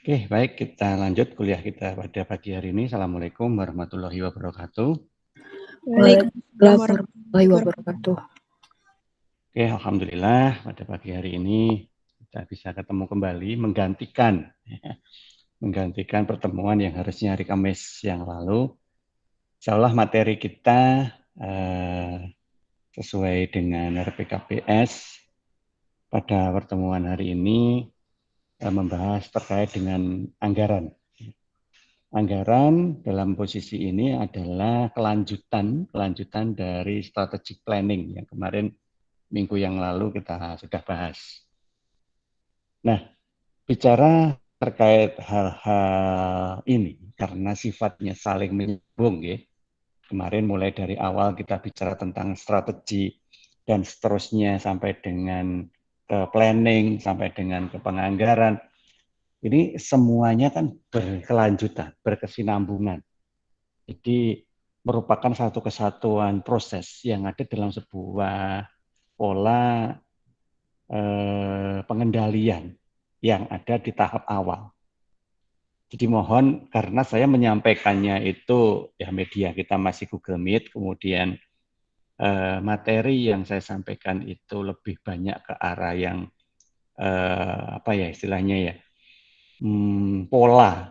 Oke, baik, kita lanjut kuliah kita pada pagi hari ini. Assalamualaikum warahmatullahi wabarakatuh. Waalaikumsalam warahmatullahi wabarakatuh. Oke, alhamdulillah pada pagi hari ini kita bisa ketemu kembali menggantikan pertemuan yang harusnya hari Kamis yang lalu. Insya Allah materi kita sesuai dengan RPKPS pada pertemuan hari ini membahas terkait dengan anggaran. Anggaran dalam posisi ini adalah kelanjutan dari strategic planning yang kemarin minggu yang lalu kita sudah bahas. Nah, bicara terkait hal-hal ini karena sifatnya saling menyambung ya. Kemarin mulai dari awal kita bicara tentang strategi dan seterusnya sampai dengan ke planning, sampai dengan ke penganggaran. Ini semuanya kan berkelanjutan, berkesinambungan. Jadi merupakan satu kesatuan proses yang ada dalam sebuah pola pengendalian yang ada di tahap awal. Jadi mohon karena saya menyampaikannya itu ya media kita masih Google Meet, kemudian materi yang saya sampaikan itu lebih banyak ke arah yang apa ya istilahnya ya pola,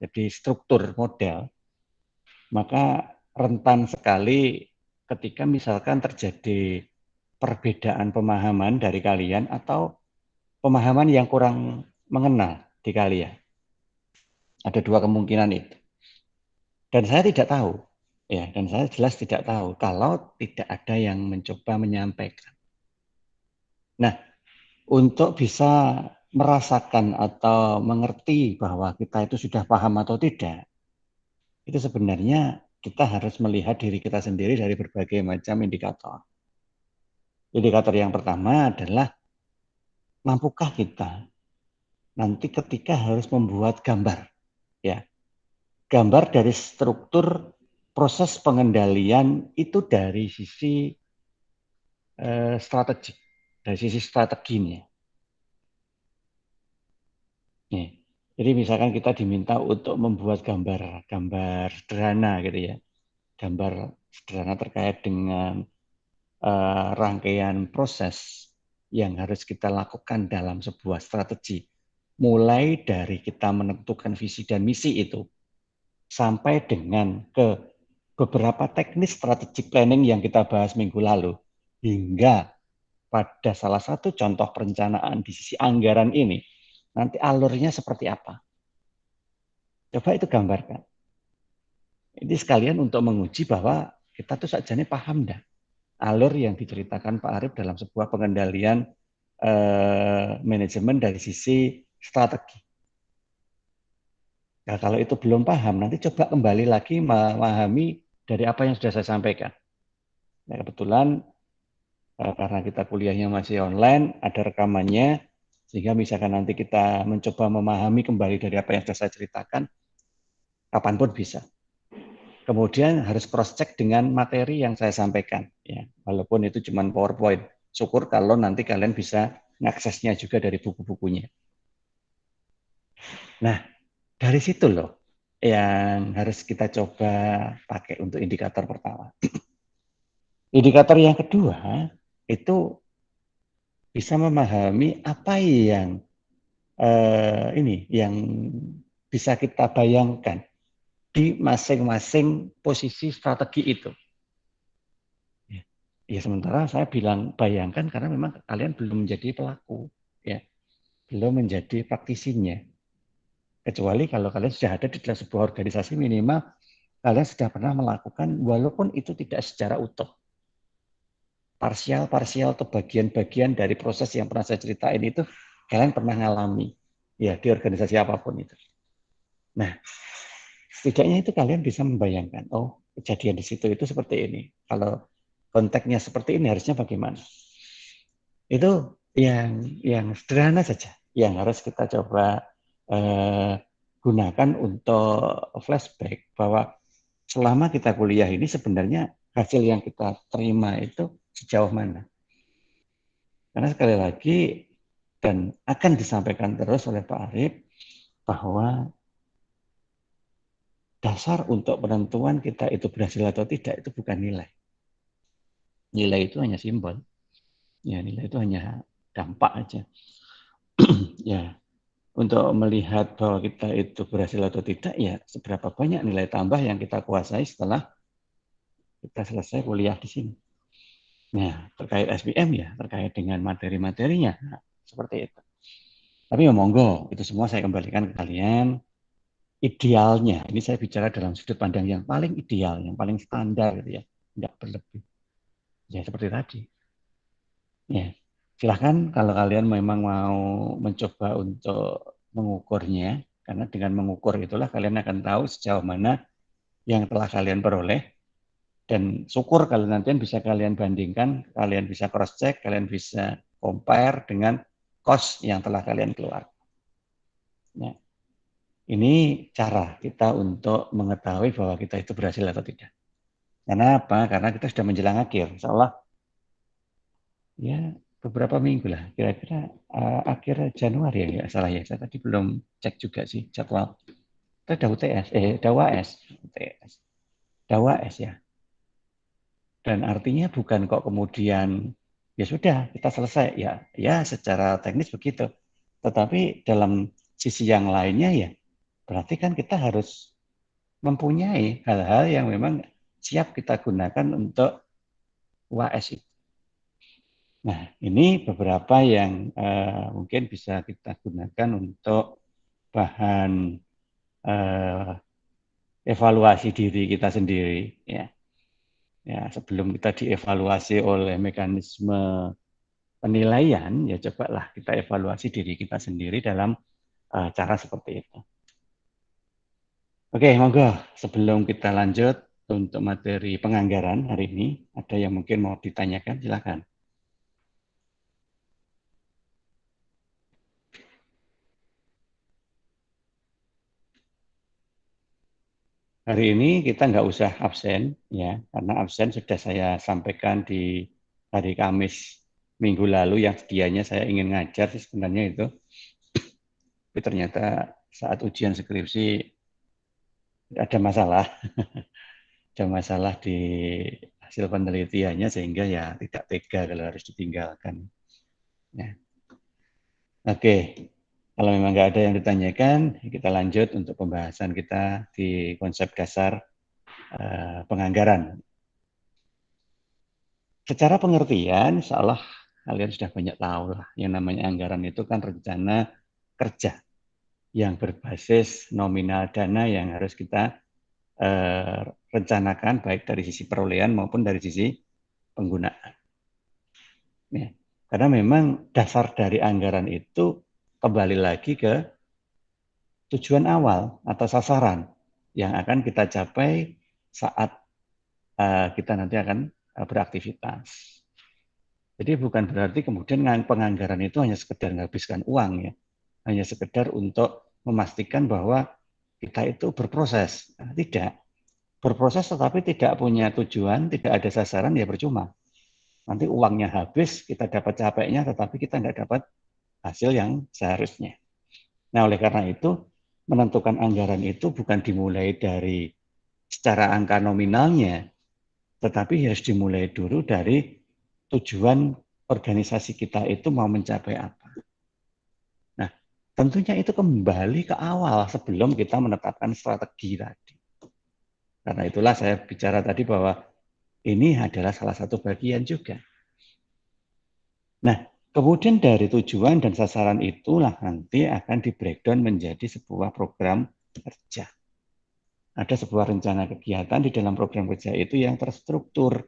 jadi struktur model, maka rentan sekali ketika misalkan terjadi perbedaan pemahaman dari kalian atau pemahaman yang kurang mengenal di kalian. Ada dua kemungkinan itu. Dan saya tidak tahu, dan saya jelas tidak tahu kalau tidak ada yang mencoba menyampaikan. Nah, untuk bisa merasakan atau mengerti bahwa kita itu sudah paham atau tidak, itu sebenarnya kita harus melihat diri kita sendiri dari berbagai macam indikator. Indikator yang pertama adalah mampukah kita nanti ketika harus membuat gambar, ya, gambar dari struktur proses pengendalian itu dari sisi strategik, dari sisi strateginya. Nih, jadi misalkan kita diminta untuk membuat gambar sederhana gitu ya, gambar sederhana terkait dengan rangkaian proses yang harus kita lakukan dalam sebuah strategi. Mulai dari kita menentukan visi dan misi itu, sampai dengan ke beberapa teknis strategic planning yang kita bahas minggu lalu, hingga pada salah satu contoh perencanaan di sisi anggaran ini, nanti alurnya seperti apa. Coba itu gambarkan. Ini sekalian untuk menguji bahwa kita tuh sajane paham dah alur yang diceritakan Pak Arief dalam sebuah pengendalian manajemen dari sisi strategi. Nah, kalau itu belum paham, nanti coba kembali lagi memahami dari apa yang sudah saya sampaikan. Nah, kebetulan karena kita kuliahnya masih online, ada rekamannya, sehingga misalkan nanti kita mencoba memahami kembali dari apa yang sudah saya ceritakan, kapanpun bisa. Kemudian harus cross-check dengan materi yang saya sampaikan, ya, walaupun itu cuma PowerPoint. Syukur kalau nanti kalian bisa mengaksesnya juga dari buku-bukunya. Nah, dari situ loh yang harus kita coba pakai untuk indikator pertama. Indikator yang kedua itu bisa memahami apa yang yang bisa kita bayangkan di masing-masing posisi strategi itu. Ya sementara saya bilang bayangkan karena memang kalian belum menjadi pelaku, ya, belum menjadi praktisinya. Kecuali kalau kalian sudah ada di dalam sebuah organisasi minimal kalian sudah pernah melakukan walaupun itu tidak secara utuh. Parsial atau bagian-bagian dari proses yang pernah saya ceritain itu kalian pernah ngalami ya di organisasi apapun itu. Nah, setidaknya itu kalian bisa membayangkan, oh kejadian di situ itu seperti ini. Kalau konteksnya seperti ini harusnya bagaimana? Itu yang sederhana saja yang harus kita coba gunakan untuk flashback bahwa selama kita kuliah ini sebenarnya hasil yang kita terima itu sejauh mana. Karena sekali lagi dan akan disampaikan terus oleh Pak Arief, bahwa dasar untuk penentuan kita itu berhasil atau tidak itu bukan nilai. Nilai itu hanya simbol. Ya, nilai itu hanya dampak aja. Ya, untuk melihat bahwa kita itu berhasil atau tidak, ya seberapa banyak nilai tambah yang kita kuasai setelah kita selesai kuliah di sini. Nah, terkait SBM ya, terkait dengan materi-materinya, nah, seperti itu. Tapi ya monggo, itu semua saya kembalikan ke kalian. Idealnya, ini saya bicara dalam sudut pandang yang paling ideal, yang paling standar gitu ya, tidak berlebih. Ya seperti tadi. Ya, silahkan kalau kalian memang mau mencoba untuk mengukurnya, karena dengan mengukur itulah kalian akan tahu sejauh mana yang telah kalian peroleh, dan syukur kalau nanti bisa kalian bandingkan, kalian bisa cross check, kalian bisa compare dengan cost yang telah kalian keluar. Nah, ini cara kita untuk mengetahui bahwa kita itu berhasil atau tidak. Karena apa? Karena kita sudah menjelang akhir. Seolah ya beberapa minggu lah, kira-kira akhir Januari ya, nggak salah ya. Saya tadi belum cek juga sih jadwal. Kita ada UTS, DAWAS, UTS, DAWAS ya. Dan artinya bukan kok kemudian ya sudah kita selesai ya, ya secara teknis begitu. Tetapi dalam sisi yang lainnya ya, berarti kan kita harus mempunyai hal-hal yang memang siap kita gunakan untuk UAS itu. Nah, ini beberapa yang mungkin bisa kita gunakan untuk bahan eh, evaluasi diri kita sendiri. Ya, ya sebelum kita dievaluasi oleh mekanisme penilaian, ya cobalah kita evaluasi diri kita sendiri dalam cara seperti itu. Oke, monggo sebelum kita lanjut untuk materi penganggaran hari ini, ada yang mungkin mau ditanyakan, silakan. Hari ini kita nggak usah absen, ya, karena absen sudah saya sampaikan di hari Kamis minggu lalu yang sedianya saya ingin ngajar sih sebenarnya itu. Tapi ternyata saat ujian skripsi ada masalah, ada masalah di hasil penelitiannya sehingga ya tidak tega kalau harus ditinggalkan. Ya. Oke, kalau memang nggak ada yang ditanyakan, kita lanjut untuk pembahasan kita di konsep dasar penganggaran. Secara pengertian, seolah kalian sudah banyak tahu lah, yang namanya anggaran itu kan rencana kerja yang berbasis nominal dana yang harus kita rencanakan baik dari sisi perolehan maupun dari sisi penggunaan. Ya, karena memang dasar dari anggaran itu kembali lagi ke tujuan awal atau sasaran yang akan kita capai saat kita nanti akan beraktivitas. Jadi bukan berarti kemudian penganggaran itu hanya sekedar menghabiskan uang ya, hanya sekedar untuk memastikan bahwa kita itu berproses. Nah, tidak. Berproses tetapi tidak punya tujuan, tidak ada sasaran ya percuma. Nanti uangnya habis, kita dapat capeknya tetapi kita nggak dapat hasil yang seharusnya. Nah, oleh karena itu menentukan anggaran itu bukan dimulai dari secara angka nominalnya, tetapi harus dimulai dulu dari tujuan organisasi kita itu mau mencapai apa. Nah, tentunya itu kembali ke awal sebelum kita menetapkan strategi tadi. Karena itulah saya bicara tadi bahwa ini adalah salah satu bagian juga. Nah, kemudian dari tujuan dan sasaran itulah nanti akan di breakdown menjadi sebuah program kerja. Ada sebuah rencana kegiatan di dalam program kerja itu yang terstruktur,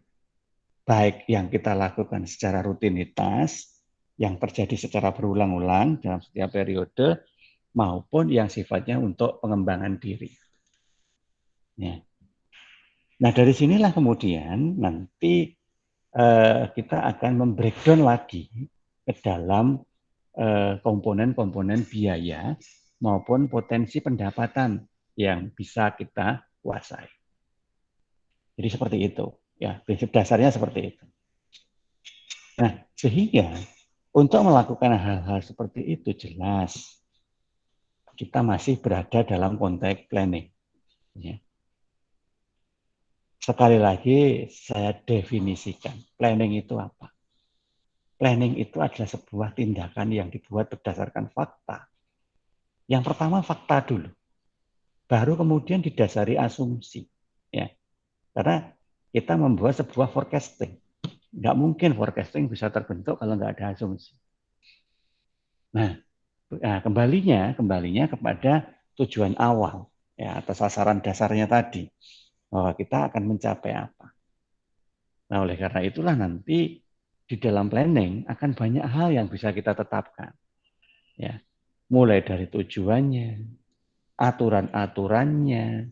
baik yang kita lakukan secara rutinitas, yang terjadi secara berulang-ulang dalam setiap periode, maupun yang sifatnya untuk pengembangan diri. Ya. Nah, dari sinilah kemudian nanti kita akan membreakdown lagi ke dalam komponen-komponen biaya maupun potensi pendapatan yang bisa kita kuasai. Jadi seperti itu. Ya, prinsip dasarnya seperti itu. Nah, sehingga untuk melakukan hal-hal seperti itu jelas kita masih berada dalam konteks planning. Ya. Sekali lagi saya definisikan, planning itu apa? Planning itu adalah sebuah tindakan yang dibuat berdasarkan fakta. Yang pertama fakta dulu, baru kemudian didasari asumsi. Ya. Karena kita membuat sebuah forecasting. Nggak mungkin forecasting bisa terbentuk kalau nggak ada asumsi. Nah, kembalinya kepada tujuan awal, ya, atau sasaran dasarnya tadi, bahwa kita akan mencapai apa. Nah, oleh karena itulah nanti di dalam planning akan banyak hal yang bisa kita tetapkan. Ya, mulai dari tujuannya, aturan-aturannya,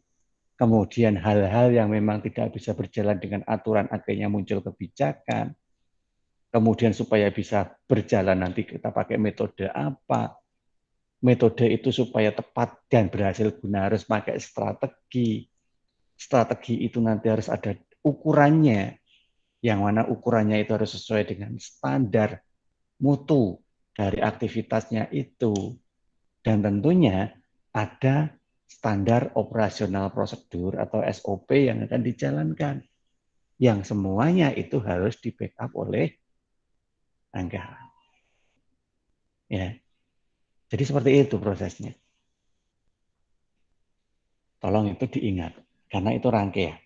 kemudian hal-hal yang memang tidak bisa berjalan dengan aturan akhirnya muncul kebijakan, kemudian supaya bisa berjalan nanti kita pakai metode apa, metode itu supaya tepat dan berhasil guna harus pakai strategi, strategi itu nanti harus ada ukurannya, yang mana ukurannya itu harus sesuai dengan standar mutu dari aktivitasnya itu, dan tentunya ada standar operasional prosedur atau SOP yang akan dijalankan, yang semuanya itu harus di backup oleh anggaran. Ya, jadi seperti itu prosesnya. Tolong itu diingat, karena itu rangkaian.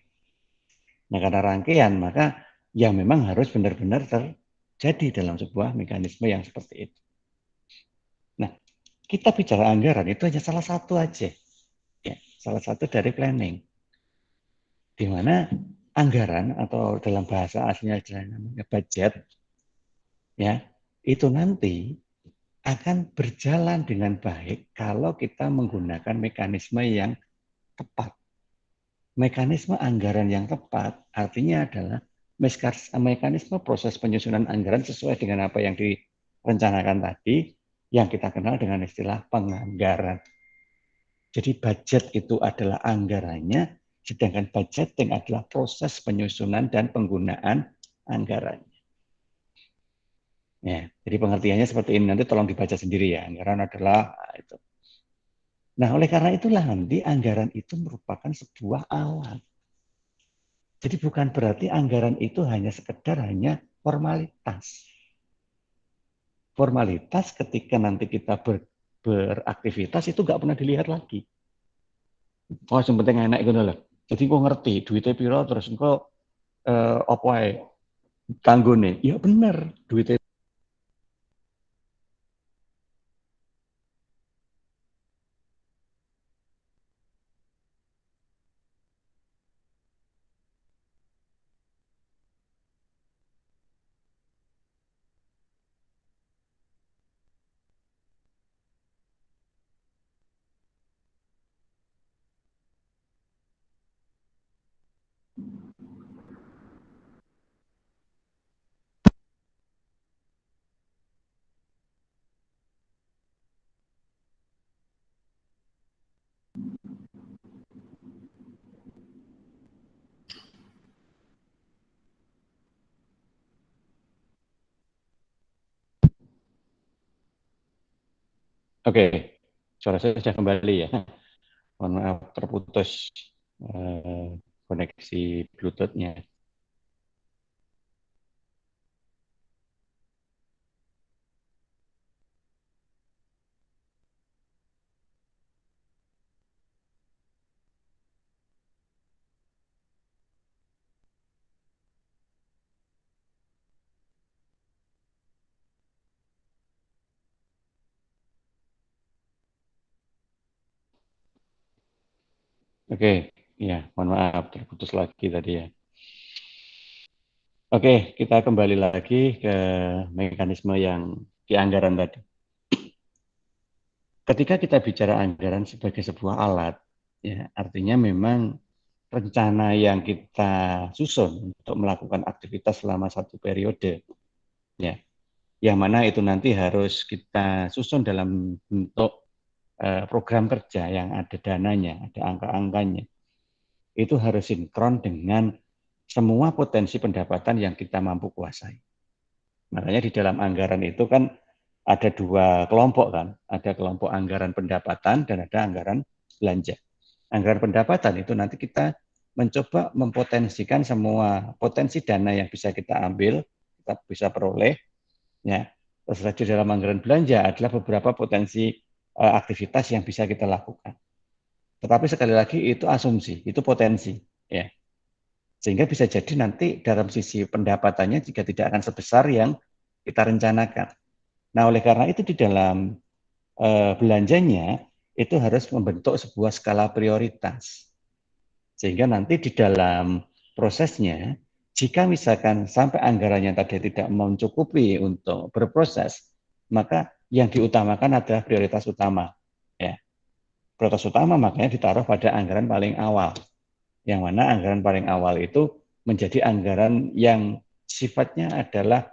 Nah, karena rangkaian, maka yang memang harus benar-benar terjadi dalam sebuah mekanisme yang seperti itu. Nah, kita bicara anggaran itu hanya salah satu aja. Ya, salah satu dari planning. Di mana anggaran atau dalam bahasa aslinya namanya budget, ya, itu nanti akan berjalan dengan baik kalau kita menggunakan mekanisme yang tepat. Mekanisme anggaran yang tepat artinya adalah mekanisme proses penyusunan anggaran sesuai dengan apa yang direncanakan tadi, yang kita kenal dengan istilah penganggaran. Jadi budget itu adalah anggarannya, sedangkan budgeting adalah proses penyusunan dan penggunaan anggarannya. Ya, jadi pengertiannya seperti ini, nanti tolong dibaca sendiri ya, anggaran adalah itu. Nah, oleh karena itulah nanti anggaran itu merupakan sebuah alat. Jadi bukan berarti anggaran itu hanya sekedar hanya formalitas. Formalitas ketika nanti kita beraktivitas itu nggak pernah dilihat lagi. Oh, yang penting enak itu lah. Jadi gue ngerti duitnya piro terus engko apa ae kanggone. Ya bener, duitnya. Oke, suara saya sudah kembali ya. Mohon maaf terputus koneksi Bluetooth-nya. Oke, ya, mohon maaf terputus lagi tadi ya. Oke, kita kembali lagi ke mekanisme yang di anggaran tadi. Ketika kita bicara anggaran sebagai sebuah alat, ya, artinya memang rencana yang kita susun untuk melakukan aktivitas selama satu periode, ya, yang mana itu nanti harus kita susun dalam bentuk program kerja yang ada dananya, ada angka-angkanya. Itu harus sinkron dengan semua potensi pendapatan yang kita mampu kuasai. Makanya di dalam anggaran itu kan ada dua kelompok kan, ada kelompok anggaran pendapatan dan ada anggaran belanja. Anggaran pendapatan itu nanti kita mencoba mempotensikan semua potensi dana yang bisa kita ambil, kita bisa peroleh. Ya, terus di dalam anggaran belanja adalah beberapa potensi aktivitas yang bisa kita lakukan. Tetapi sekali lagi itu asumsi, itu potensi, ya. Sehingga bisa jadi nanti dalam sisi pendapatannya juga tidak akan sebesar yang kita rencanakan. Nah, oleh karena itu di dalam belanjanya itu harus membentuk sebuah skala prioritas. Sehingga nanti di dalam prosesnya, jika misalkan sampai anggarannya tadi tidak mencukupi untuk berproses, maka yang diutamakan adalah prioritas utama. Ya. Prioritas utama makanya ditaruh pada anggaran paling awal. Yang mana anggaran paling awal itu menjadi anggaran yang sifatnya adalah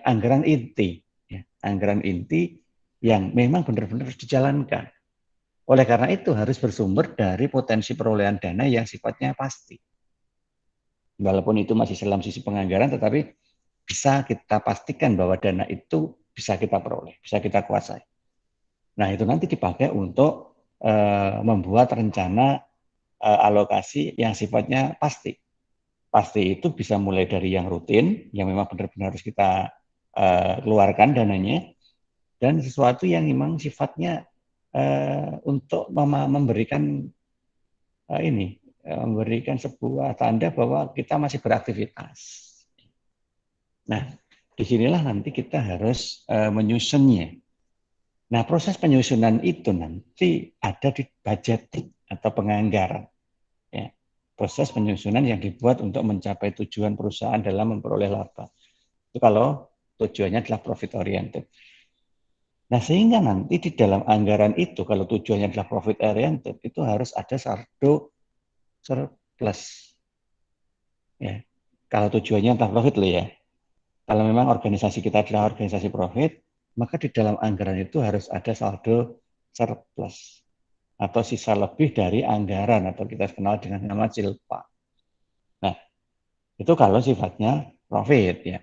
anggaran inti. Ya. Anggaran inti yang memang benar-benar harus dijalankan. Oleh karena itu harus bersumber dari potensi perolehan dana yang sifatnya pasti. Walaupun itu masih dalam sisi penganggaran, tetapi bisa kita pastikan bahwa dana itu bisa kita peroleh, bisa kita kuasai. Nah, itu nanti dipakai untuk membuat rencana alokasi yang sifatnya pasti. Pasti itu bisa mulai dari yang rutin, yang memang benar-benar harus kita keluarkan dananya, dan sesuatu yang memang sifatnya untuk memberikan memberikan sebuah tanda bahwa kita masih beraktivitas. Nah, disinilah nanti kita harus menyusunnya. Nah, proses penyusunan itu nanti ada di budgeting atau penganggaran. Ya. Proses penyusunan yang dibuat untuk mencapai tujuan perusahaan dalam memperoleh laba. Itu kalau tujuannya adalah profit oriented. Nah, sehingga nanti di dalam anggaran itu, kalau tujuannya adalah profit oriented, itu harus ada saldo surplus. Ya. Kalau tujuannya adalah profit loh ya. Kalau memang organisasi kita adalah organisasi profit, maka di dalam anggaran itu harus ada saldo surplus atau sisa lebih dari anggaran atau kita kenal dengan nama silpa. Nah, itu kalau sifatnya profit ya.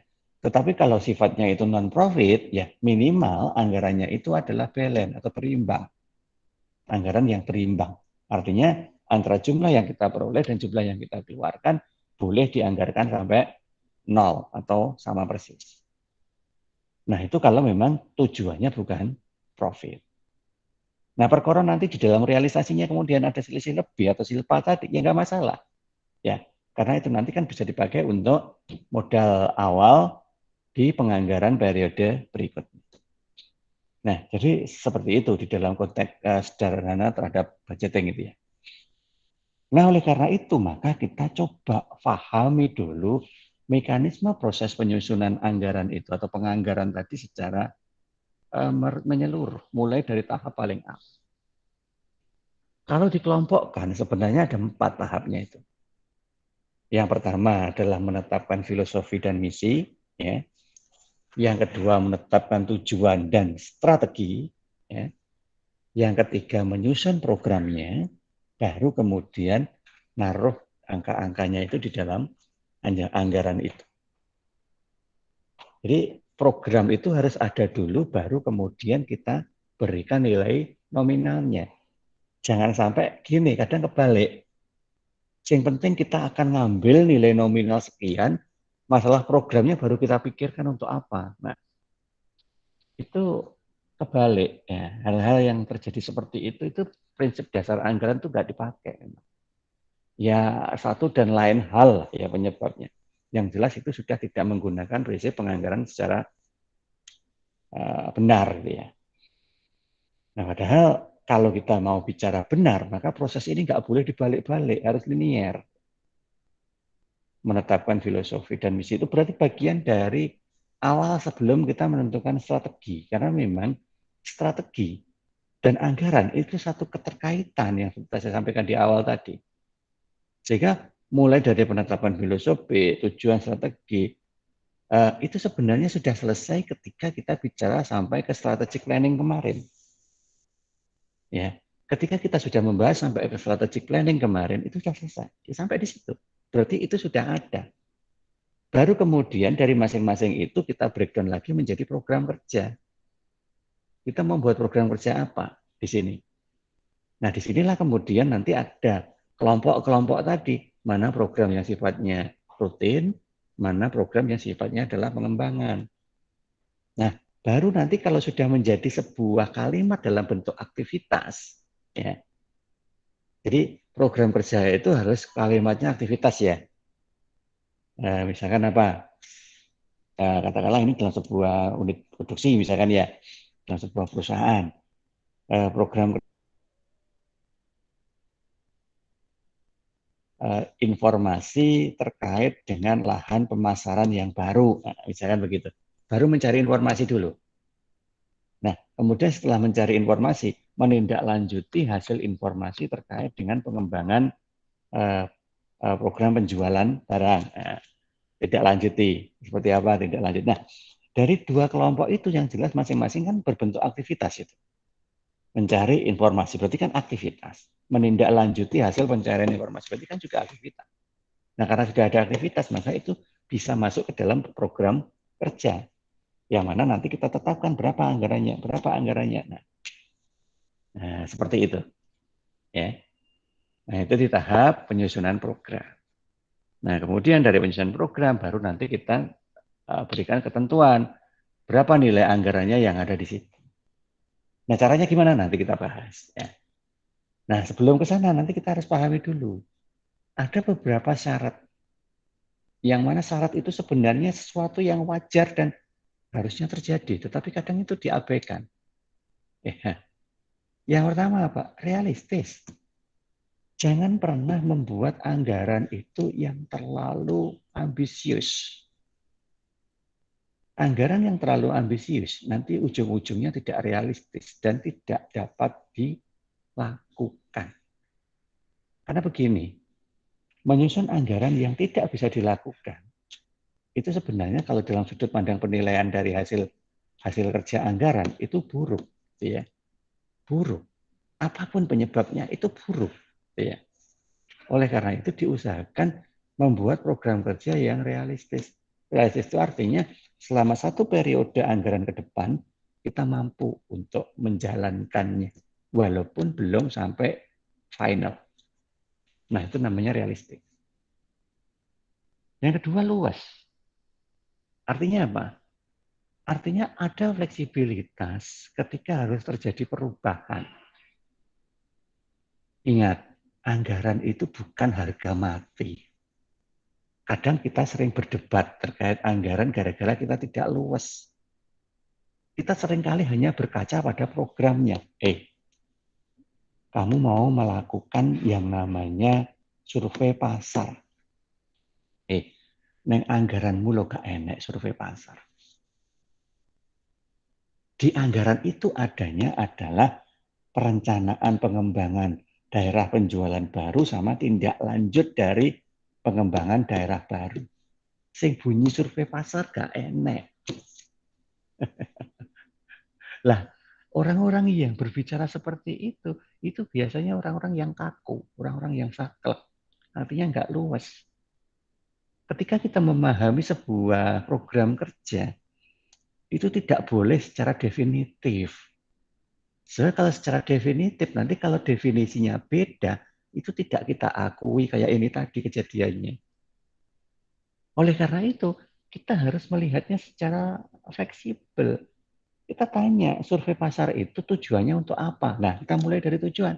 Tetapi kalau sifatnya itu non profit ya minimal anggarannya itu adalah balance atau berimbang. Anggaran yang berimbang. Artinya antara jumlah yang kita peroleh dan jumlah yang kita keluarkan boleh dianggarkan sampai nol atau sama persis. Nah, itu kalau memang tujuannya bukan profit. Nah, perkara nanti di dalam realisasinya kemudian ada selisih lebih atau silpa tadi, ya nggak masalah. Ya, karena itu nanti kan bisa dipakai untuk modal awal di penganggaran periode berikutnya. Nah, jadi seperti itu di dalam konteks sederhana terhadap budgeting itu ya. Nah, oleh karena itu maka kita coba pahami dulu mekanisme proses penyusunan anggaran itu atau penganggaran tadi secara menyeluruh, mulai dari tahap paling awal. Kalau dikelompokkan sebenarnya ada 4 tahapnya itu. Yang pertama adalah menetapkan filosofi dan misi, ya. Yang kedua menetapkan tujuan dan strategi, ya. Yang ketiga menyusun programnya, baru kemudian naruh angka-angkanya itu di dalam anggaran itu. Jadi program itu harus ada dulu, baru kemudian kita berikan nilai nominalnya. Jangan sampai gini, kadang kebalik. Yang penting kita akan ngambil nilai nominal sekian, masalah programnya baru kita pikirkan untuk apa. Nah, itu kebalik. Ya. Hal-hal yang terjadi seperti itu prinsip dasar anggaran itu nggak dipakai. Ya, satu dan lain hal ya penyebabnya. Yang jelas itu sudah tidak menggunakan prinsip penganggaran secara benar. Gitu ya. Nah, padahal kalau kita mau bicara benar, maka proses ini nggak boleh dibalik-balik, harus linier. Menetapkan filosofi dan misi itu berarti bagian dari awal sebelum kita menentukan strategi. Karena memang strategi dan anggaran itu satu keterkaitan yang saya sampaikan di awal tadi. Sehingga mulai dari penetapan filosofi, tujuan strategi, itu sebenarnya sudah selesai ketika kita bicara sampai ke strategic planning kemarin. Ya, ketika kita sudah membahas sampai ke strategic planning kemarin, itu sudah selesai. Sampai di situ. Berarti itu sudah ada. Baru kemudian dari masing-masing itu kita breakdown lagi menjadi program kerja. kita membuat program kerja apa di sini. Nah, disinilah kemudian nanti ada kelompok-kelompok tadi, mana program yang sifatnya rutin, mana program yang sifatnya adalah pengembangan. Nah, baru nanti kalau sudah menjadi sebuah kalimat dalam bentuk aktivitas, ya. Jadi program kerja itu harus kalimatnya aktivitas ya. Nah, misalkan apa? Katakanlah ini dalam sebuah unit produksi misalkan ya, dalam sebuah perusahaan. Program informasi terkait dengan lahan pemasaran yang baru, nah, misalkan begitu. Baru mencari informasi dulu. Nah, kemudian setelah mencari informasi, menindaklanjuti hasil informasi terkait dengan pengembangan program penjualan barang. Nah, tidak lanjuti. Seperti apa tidak lanjut. Nah, dari dua kelompok itu yang jelas masing-masing kan berbentuk aktivitas itu. Mencari informasi berarti kan aktivitas. Menindaklanjuti hasil pencarian informasi berarti kan juga aktivitas. Nah, karena sudah ada aktivitas, maka itu bisa masuk ke dalam program kerja. Yang mana nanti kita tetapkan berapa anggarannya. Nah, seperti itu. Ya. Nah, itu di tahap penyusunan program. Nah, kemudian dari penyusunan program, baru nanti kita berikan ketentuan. Berapa nilai anggarannya yang ada di situ. Nah, caranya gimana nanti kita bahas. Ya. Nah, sebelum ke sana, nanti kita harus pahami dulu. Ada beberapa syarat. Yang mana syarat itu sebenarnya sesuatu yang wajar dan harusnya terjadi, tetapi kadang itu diabaikan. Yang pertama apa? Realistis. Jangan pernah membuat anggaran itu yang terlalu ambisius. Anggaran yang terlalu ambisius nanti ujung-ujungnya tidak realistis dan tidak dapat dilakukan. Karena begini, menyusun anggaran yang tidak bisa dilakukan, itu sebenarnya kalau dalam sudut pandang penilaian dari hasil kerja anggaran itu buruk, ya. Buruk. Apapun penyebabnya itu buruk, ya. Oleh karena itu diusahakan membuat program kerja yang realistis. Realistis itu artinya selama satu periode anggaran ke depan kita mampu untuk menjalankannya walaupun belum sampai final. Nah, itu namanya realistis. Yang kedua luas. Artinya apa? Artinya ada fleksibilitas ketika harus terjadi perubahan. Ingat, anggaran itu bukan harga mati. Kadang kita sering berdebat terkait anggaran gara-gara kita tidak luas. Kita seringkali hanya berkaca pada programnya. Kamu mau melakukan yang namanya survei pasar. Neng anggaranmu lo gak enek survei pasar. Di anggaran itu adanya adalah perencanaan pengembangan daerah penjualan baru sama tindak lanjut dari pengembangan daerah baru. Sing bunyi survei pasar gak enek. Lah, orang-orang yang berbicara seperti itu biasanya orang-orang yang kaku, orang-orang yang saklek. Artinya nggak luas. Ketika kita memahami sebuah program kerja, itu tidak boleh secara definitif. Soalnya kalau secara definitif, nanti kalau definisinya beda, itu tidak kita akui kayak ini tadi kejadiannya. Oleh karena itu, kita harus melihatnya secara fleksibel. Kita tanya, survei pasar itu tujuannya untuk apa? Nah, kita mulai dari tujuan.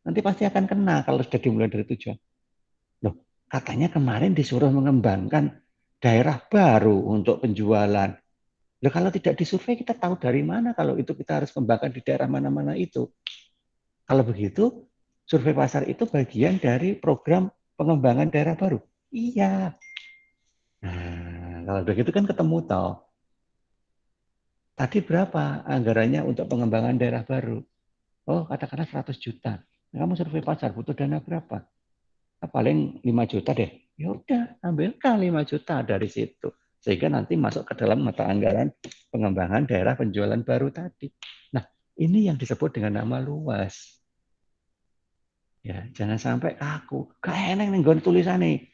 Nanti pasti akan kena kalau sudah dimulai dari tujuan. Loh, katanya kemarin disuruh mengembangkan daerah baru untuk penjualan. Loh, kalau tidak disurvei, kita tahu dari mana kalau itu kita harus kembangkan di daerah mana-mana itu. Kalau begitu, survei pasar itu bagian dari program pengembangan daerah baru. Iya. Nah, kalau begitu kan ketemu toh. Tadi berapa anggarannya untuk pengembangan daerah baru? Oh, katakanlah 100 juta. Kamu survei pasar butuh dana berapa? Paling 5 juta deh. Ya udah, ambilkan 5 juta dari situ. Sehingga nanti masuk ke dalam mata anggaran pengembangan daerah penjualan baru tadi. Nah, ini yang disebut dengan nama luas. Ya, jangan sampai kaku. Gak enak nih tulisan nih.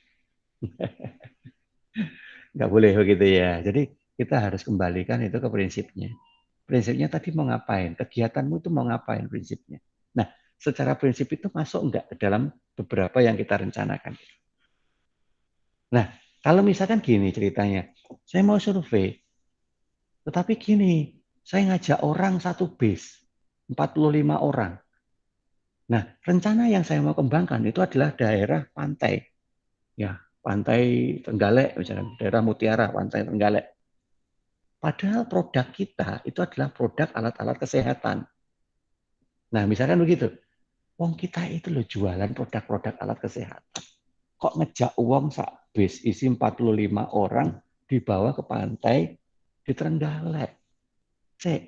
Nggak boleh begitu ya. Jadi kita harus kembalikan itu ke prinsipnya. Prinsipnya tadi mau ngapain? Kegiatanmu itu mau ngapain prinsipnya? Nah, secara prinsip itu masuk enggak ke dalam beberapa yang kita rencanakan? Nah, kalau misalkan gini ceritanya, saya mau survei, tetapi gini, saya ngajak orang satu bis, 45 orang. Nah, rencana yang saya mau kembangkan itu adalah daerah pantai. Ya, pantai Trenggalek misalnya, daerah Mutiara, pantai Trenggalek. Padahal produk kita itu adalah produk alat-alat kesehatan. Nah, misalkan begitu. Wong kita itu loh jualan produk-produk alat kesehatan. Kok ngejak uang sak bis isi 45 orang dibawa ke pantai di Trenggalek. Cek,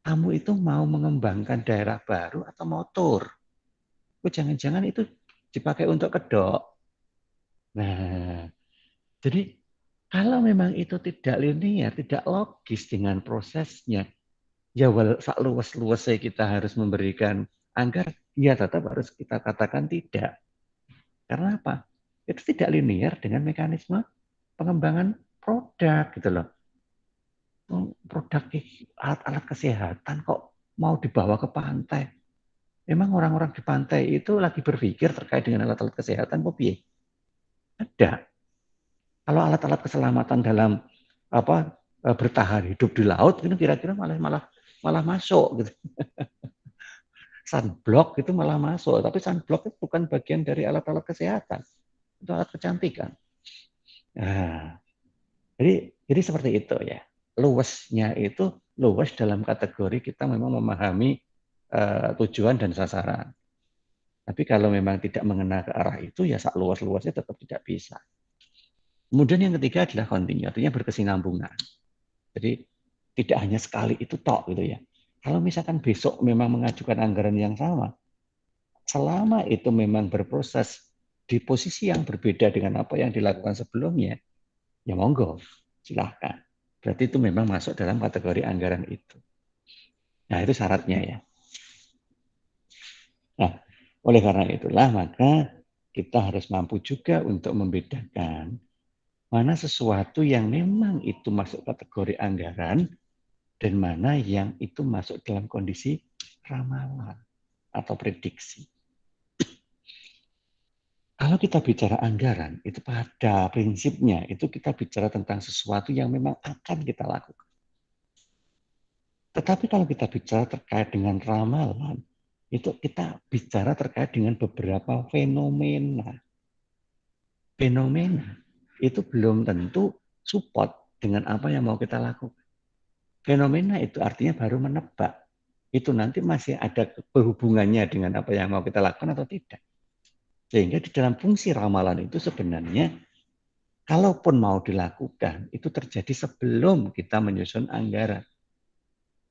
kamu itu mau mengembangkan daerah baru atau motor? Jangan-jangan itu dipakai untuk kedok. Nah, jadi kalau memang itu tidak linear, tidak logis dengan prosesnya, ya sak luas-luasnya kita harus memberikan anggaran, ya tetap harus kita katakan tidak. Karena apa? Itu tidak linear dengan mekanisme pengembangan produk gitu loh. Produk alat-alat kesehatan kok mau dibawa ke pantai. Memang orang-orang di pantai itu lagi berpikir terkait dengan alat-alat kesehatan, Bobi? Ada. Kalau alat-alat keselamatan dalam bertahan hidup di laut, itu kira-kira malah masuk gitu. Sunblock itu malah masuk, tapi sunblock itu bukan bagian dari alat-alat kesehatan, itu alat kecantikan. Nah, jadi seperti itu ya. Luasnya itu luas dalam kategori kita memang memahami tujuan dan sasaran. Tapi kalau memang tidak mengena ke arah itu, ya sak luas-luasnya tetap tidak bisa. Kemudian yang ketiga adalah continue, artinya berkesinambungan. Jadi tidak hanya sekali itu tok gitu ya. Kalau misalkan besok memang mengajukan anggaran yang sama, selama itu memang berproses di posisi yang berbeda dengan apa yang dilakukan sebelumnya, ya monggo, silahkan. Berarti itu memang masuk dalam kategori anggaran itu. Nah, itu syaratnya ya. Nah, oleh karena itulah maka kita harus mampu juga untuk membedakan mana sesuatu yang memang itu masuk kategori anggaran dan mana yang itu masuk dalam kondisi ramalan atau prediksi. Kalau kita bicara anggaran, itu pada prinsipnya itu kita bicara tentang sesuatu yang memang akan kita lakukan. Tetapi kalau kita bicara terkait dengan ramalan, itu kita bicara terkait dengan beberapa fenomena. Fenomena itu belum tentu support dengan apa yang mau kita lakukan. Fenomena itu artinya baru menebak. Itu nanti masih ada berhubungannya dengan apa yang mau kita lakukan atau tidak. Sehingga di dalam fungsi ramalan itu sebenarnya kalaupun mau dilakukan, itu terjadi sebelum kita menyusun anggaran.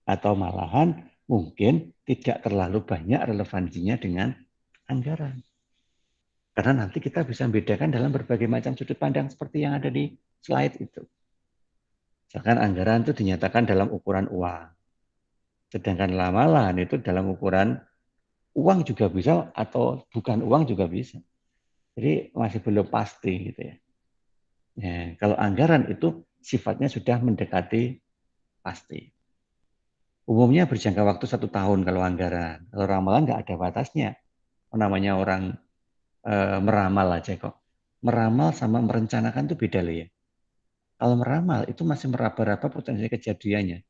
Atau malahan mungkin tidak terlalu banyak relevansinya dengan anggaran. Karena nanti kita bisa membedakan dalam berbagai macam sudut pandang seperti yang ada di slide itu. Misalkan anggaran itu dinyatakan dalam ukuran uang. Sedangkan ramalan itu dalam ukuran uang juga bisa atau bukan uang juga bisa. Jadi masih belum pasti gitu ya. Ya, kalau anggaran itu sifatnya sudah mendekati pasti. Umumnya berjangka waktu 1 tahun kalau anggaran. Kalau ramalan nggak ada batasnya. Namanya orang meramal aja kok. Meramal sama merencanakan itu beda loh ya. Kalau meramal itu masih meraba-raba potensi kejadiannya.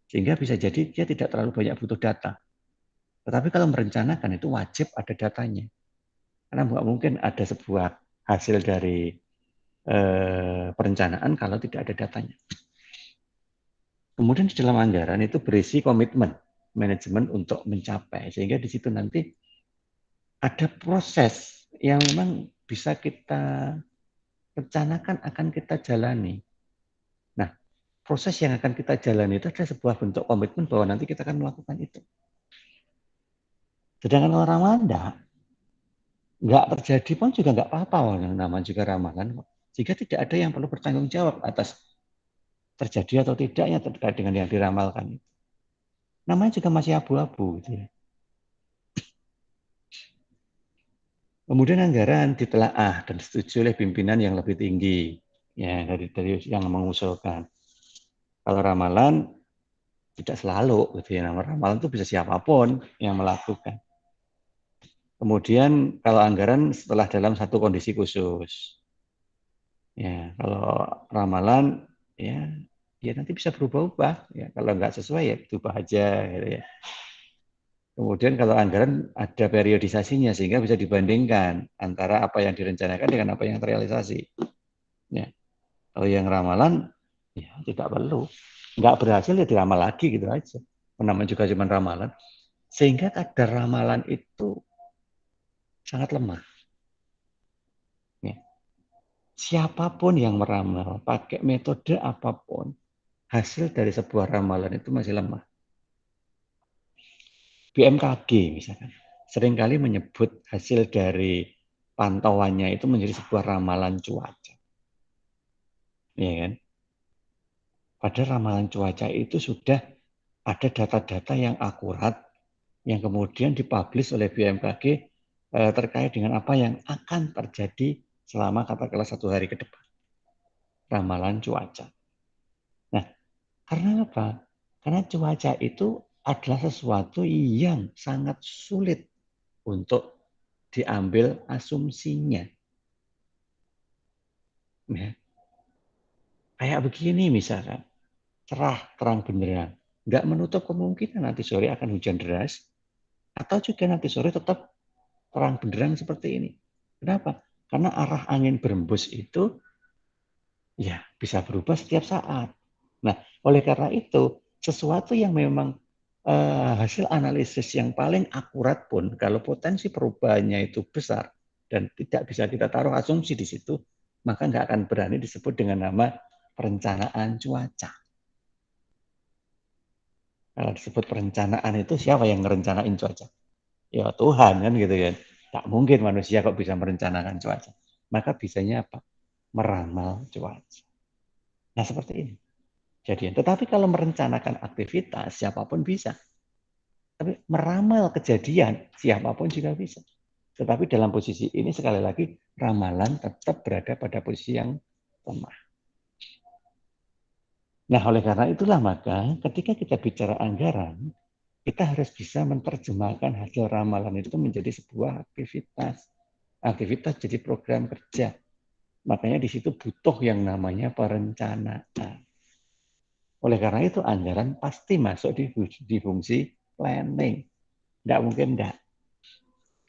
Sehingga bisa jadi dia tidak terlalu banyak butuh data. Tetapi kalau merencanakan itu wajib ada datanya. Karena nggak mungkin ada sebuah hasil dari perencanaan kalau tidak ada datanya. Kemudian di dalam anggaran itu berisi komitmen manajemen untuk mencapai. Sehingga di situ nanti ada proses yang memang bisa kita rencanakan akan kita jalani. Nah, proses yang akan kita jalani itu adalah sebuah bentuk komitmen bahwa nanti kita akan melakukan itu. Sedangkan kalau ramalan nggak terjadi pun juga nggak apa-apa, yang namanya juga ramalan. Jika tidak ada yang perlu bertanggung jawab atas terjadi atau tidaknya terkait dengan yang diramalkan. Namanya juga masih abu-abu. Gitu ya. Kemudian anggaran ditelaah dan disetujui oleh pimpinan yang lebih tinggi ya dari yang mengusulkan. Kalau ramalan Tidak selalu gitu ya. Ramalan itu bisa siapapun yang melakukan. Kemudian kalau anggaran setelah dalam satu kondisi khusus. Ya, kalau ramalan ya nanti bisa berubah-ubah ya. Kalau nggak sesuai ya berubah aja gitu ya. Kemudian kalau anggaran ada periodisasinya sehingga bisa dibandingkan antara apa yang direncanakan dengan apa yang terrealisasi. Ya. Kalau yang ramalan ya tidak perlu. Nggak berhasil ya diramal lagi gitu aja. Namanya juga cuma ramalan. Sehingga kadar ramalan itu sangat lemah. Ya. Siapapun yang meramal, pakai metode apapun, hasil dari sebuah ramalan itu masih lemah. BMKG misalkan, seringkali menyebut hasil dari pantauannya itu menjadi sebuah ramalan cuaca. Ya kan? Pada ramalan cuaca itu sudah ada data-data yang akurat yang kemudian dipublish oleh BMKG terkait dengan apa yang akan terjadi selama katakanlah 1 hari ke depan. Ramalan cuaca. Nah, karena apa? Karena cuaca itu adalah sesuatu yang sangat sulit untuk diambil asumsinya. Ya. Kayak begini misalkan, cerah, terang benderang. Nggak menutup kemungkinan nanti sore akan hujan deras, atau juga nanti sore tetap terang benderang seperti ini. Kenapa? Karena arah angin berembus itu ya bisa berubah setiap saat. Nah, oleh karena itu, sesuatu yang memang hasil analisis yang paling akurat pun, kalau potensi perubahannya itu besar dan tidak bisa kita taruh asumsi di situ, maka nggak akan berani disebut dengan nama perencanaan cuaca. Kalau disebut perencanaan itu siapa yang merencanain cuaca? Ya Tuhan kan gitu kan. Tak mungkin manusia kok bisa merencanakan cuaca. Maka bisanya apa? Meramal cuaca. Nah seperti ini. Jadi, tetapi kalau merencanakan aktivitas siapapun bisa. Tapi meramal kejadian siapapun juga bisa. Tetapi dalam posisi ini sekali lagi ramalan tetap berada pada posisi yang lemah. Nah, oleh karena itulah maka ketika kita bicara anggaran, kita harus bisa menerjemahkan hasil ramalan itu menjadi sebuah aktivitas. Aktivitas jadi program kerja. Makanya di situ butuh yang namanya perencanaan. Oleh karena itu anggaran pasti masuk di fungsi planning. Tidak mungkin tidak.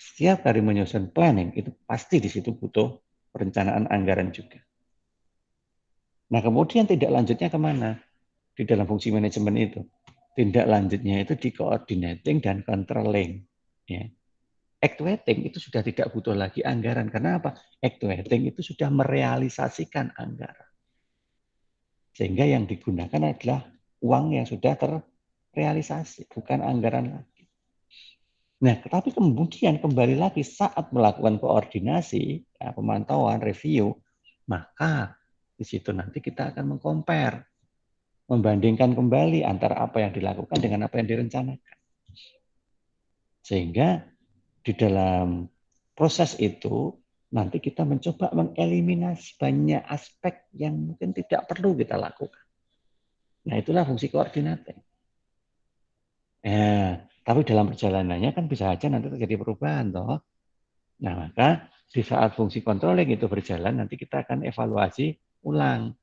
Setiap kali menyusun planning itu pasti di situ butuh perencanaan anggaran juga. Nah kemudian tindak lanjutnya kemana? Di dalam fungsi manajemen itu. Tindak lanjutnya itu di coordinating dan controlling. Ya. Actuating itu sudah tidak butuh lagi anggaran. Karena apa? Actuating itu sudah merealisasikan anggaran. Sehingga yang digunakan adalah uang yang sudah terrealisasi, bukan anggaran lagi. Nah, tetapi kemudian kembali lagi saat melakukan koordinasi, ya, pemantauan, review, maka di situ nanti kita akan mengcompare, membandingkan kembali antara apa yang dilakukan dengan apa yang direncanakan. Sehingga di dalam proses itu nanti kita mencoba mengeliminasi banyak aspek yang mungkin tidak perlu kita lakukan. Nah, itulah fungsi koordinator. Tapi dalam perjalanannya kan bisa aja nanti terjadi perubahan toh. Nah, maka di saat fungsi controlling itu berjalan nanti kita akan evaluasi ulang.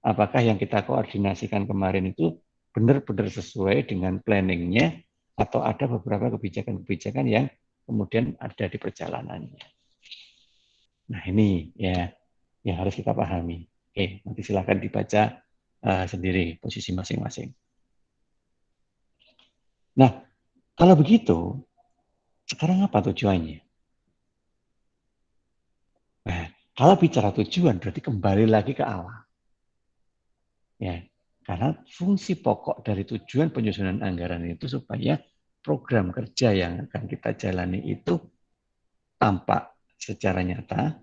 Apakah yang kita koordinasikan kemarin itu benar-benar sesuai dengan planningnya atau ada beberapa kebijakan-kebijakan yang kemudian ada di perjalanannya. Nah, ini ya yang harus kita pahami. Oke, nanti silakan dibaca sendiri posisi masing-masing. Nah, kalau begitu, sekarang apa tujuannya? Nah, kalau bicara tujuan berarti kembali lagi ke awal. Ya, karena fungsi pokok dari tujuan penyusunan anggaran itu supaya program kerja yang akan kita jalani itu tampak secara nyata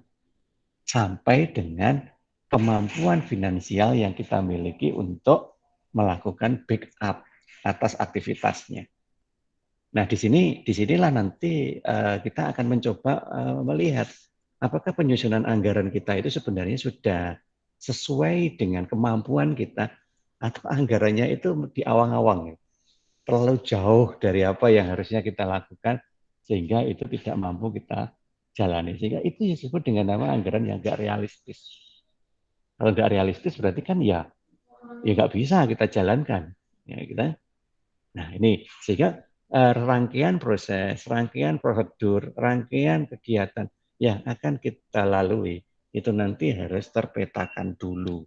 sampai dengan kemampuan finansial yang kita miliki untuk melakukan backup atas aktivitasnya. Nah, disinilah nanti kita akan mencoba melihat apakah penyusunan anggaran kita itu sebenarnya sudah sesuai dengan kemampuan kita atau anggarannya itu di awang-awang, terlalu jauh dari apa yang harusnya kita lakukan sehingga itu tidak mampu kita jalani. Sehingga itu disebut dengan nama anggaran yang nggak realistis. Kalau nggak realistis berarti kan ya nggak bisa kita jalankan. Ya, nah ini sehingga rangkaian proses, rangkaian prosedur, rangkaian kegiatan yang akan kita lalui itu nanti harus terpetakan dulu.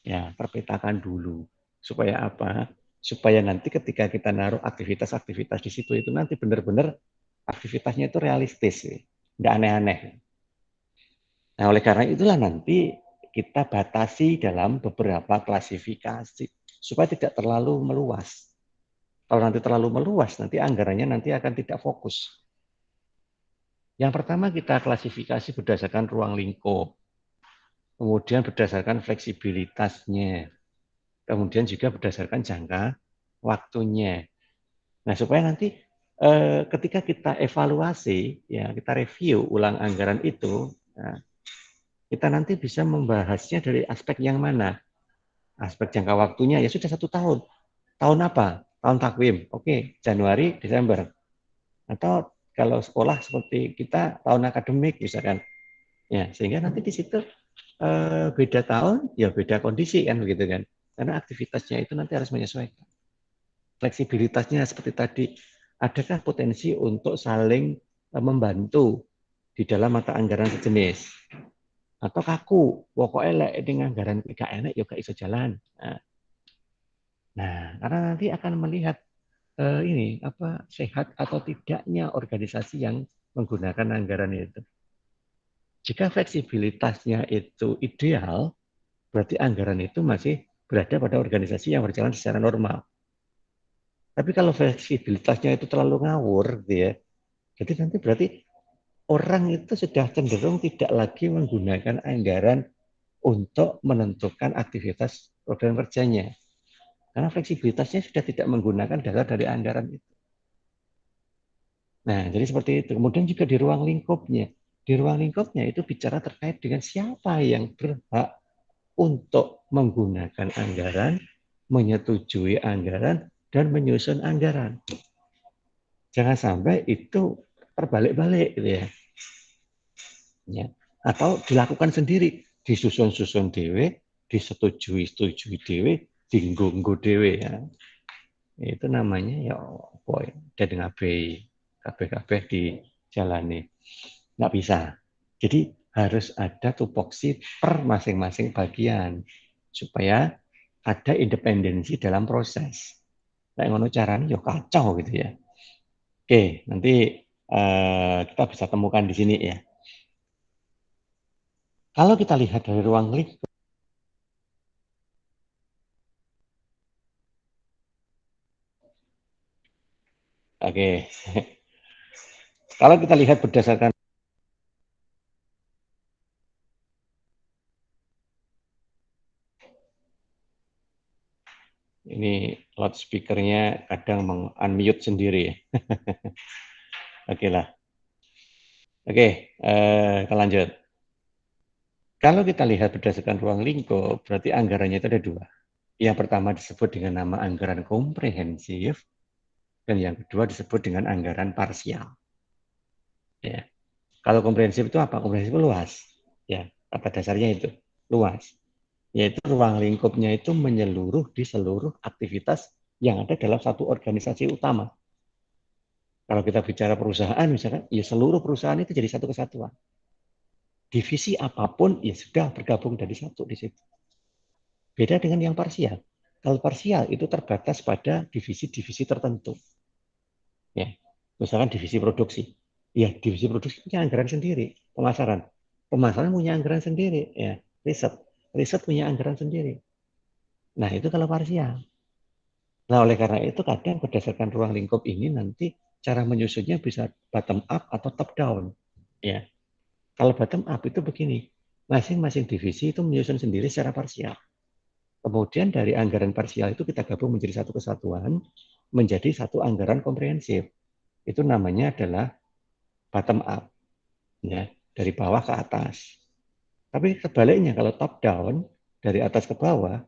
Ya, terpetakan dulu. Supaya apa? Supaya nanti ketika kita naruh aktivitas-aktivitas di situ itu nanti benar-benar aktivitasnya itu realistis, nggak aneh-aneh. Nah, oleh karena itulah nanti kita batasi dalam beberapa klasifikasi supaya tidak terlalu meluas. Kalau nanti terlalu meluas, nanti anggarannya nanti akan tidak fokus. Yang pertama kita klasifikasi berdasarkan ruang lingkup, kemudian berdasarkan fleksibilitasnya, kemudian juga berdasarkan jangka waktunya. Nah, supaya nanti ketika kita evaluasi, ya kita review ulang anggaran itu, nah, kita nanti bisa membahasnya dari aspek yang mana? Aspek jangka waktunya ya sudah 1 tahun. Tahun apa? Tahun takwim. Oke, Januari, Desember. Atau kalau sekolah seperti kita tahun akademik misalkan. Ya, sehingga nanti di situ beda tahun, ya beda kondisi kan begitu kan. Karena aktivitasnya itu nanti harus menyesuaikan. Fleksibilitasnya seperti tadi, adakah potensi untuk saling membantu di dalam mata anggaran sejenis? Atau kaku, pokoknya dengan anggaran gak enak, ya gak iso jalan. Nah, karena nanti akan melihat ini apa sehat atau tidaknya organisasi yang menggunakan anggaran itu. Jika fleksibilitasnya itu ideal, berarti anggaran itu masih berada pada organisasi yang berjalan secara normal. Tapi kalau fleksibilitasnya itu terlalu ngawur, gitu ya, jadi nanti berarti orang itu sudah cenderung tidak lagi menggunakan anggaran untuk menentukan aktivitas program kerjanya. Karena fleksibilitasnya sudah tidak menggunakan dasar dari anggaran itu. Nah, jadi seperti itu. Kemudian juga di ruang lingkupnya. Di ruang lingkupnya itu bicara terkait dengan siapa yang berhak untuk menggunakan anggaran, menyetujui anggaran, dan menyusun anggaran. Jangan sampai itu terbalik-balik gitu ya. Ya. Atau dilakukan sendiri, disusun-susun dewe, disetujui-setujui dewe, dinggo-nggo dewe ya. Itu namanya ya boy, dan ngabai kabeh-kabeh dijalani. Nggak bisa. Jadi harus ada tupoksi per masing-masing bagian supaya ada independensi dalam proses. Kayak ngono caranya ya kacau gitu ya. Oke, nanti kita bisa temukan di sini ya. Kalau kita lihat dari ruang lingkup, oke. Kalau kita lihat berdasarkan ini loudspeakernya kadang meng-unmute sendiri. Oke lah. Oke, kita lanjut. Kalau kita lihat berdasarkan ruang lingkup, berarti anggarannya itu ada dua. Yang pertama disebut dengan nama anggaran komprehensif, dan yang kedua disebut dengan anggaran parsial. Ya. Kalau komprehensif itu apa? Komprehensif itu luas. Ya, kata dasarnya itu luas. Yaitu ruang lingkupnya itu menyeluruh di seluruh aktivitas yang ada dalam satu organisasi utama. Kalau kita bicara perusahaan, misalkan, ya seluruh perusahaan itu jadi satu kesatuan. Divisi apapun, ya sudah bergabung dari satu di situ. Beda dengan yang parsial. Kalau parsial itu terbatas pada divisi-divisi tertentu. Ya, misalkan divisi produksi. Ya, divisi produksi punya anggaran sendiri. Pemasaran. Pemasaran punya anggaran sendiri. Ya, riset. Riset punya anggaran sendiri. Nah, itu kalau parsial. Nah, oleh karena itu kadang berdasarkan ruang lingkup ini nanti cara menyusunnya bisa bottom up atau top down. Ya, kalau bottom up itu begini, masing-masing divisi itu menyusun sendiri secara parsial. Kemudian dari anggaran parsial itu kita gabung menjadi satu kesatuan, menjadi satu anggaran komprehensif. Itu namanya adalah bottom up, ya, dari bawah ke atas. Tapi sebaliknya kalau top down, dari atas ke bawah,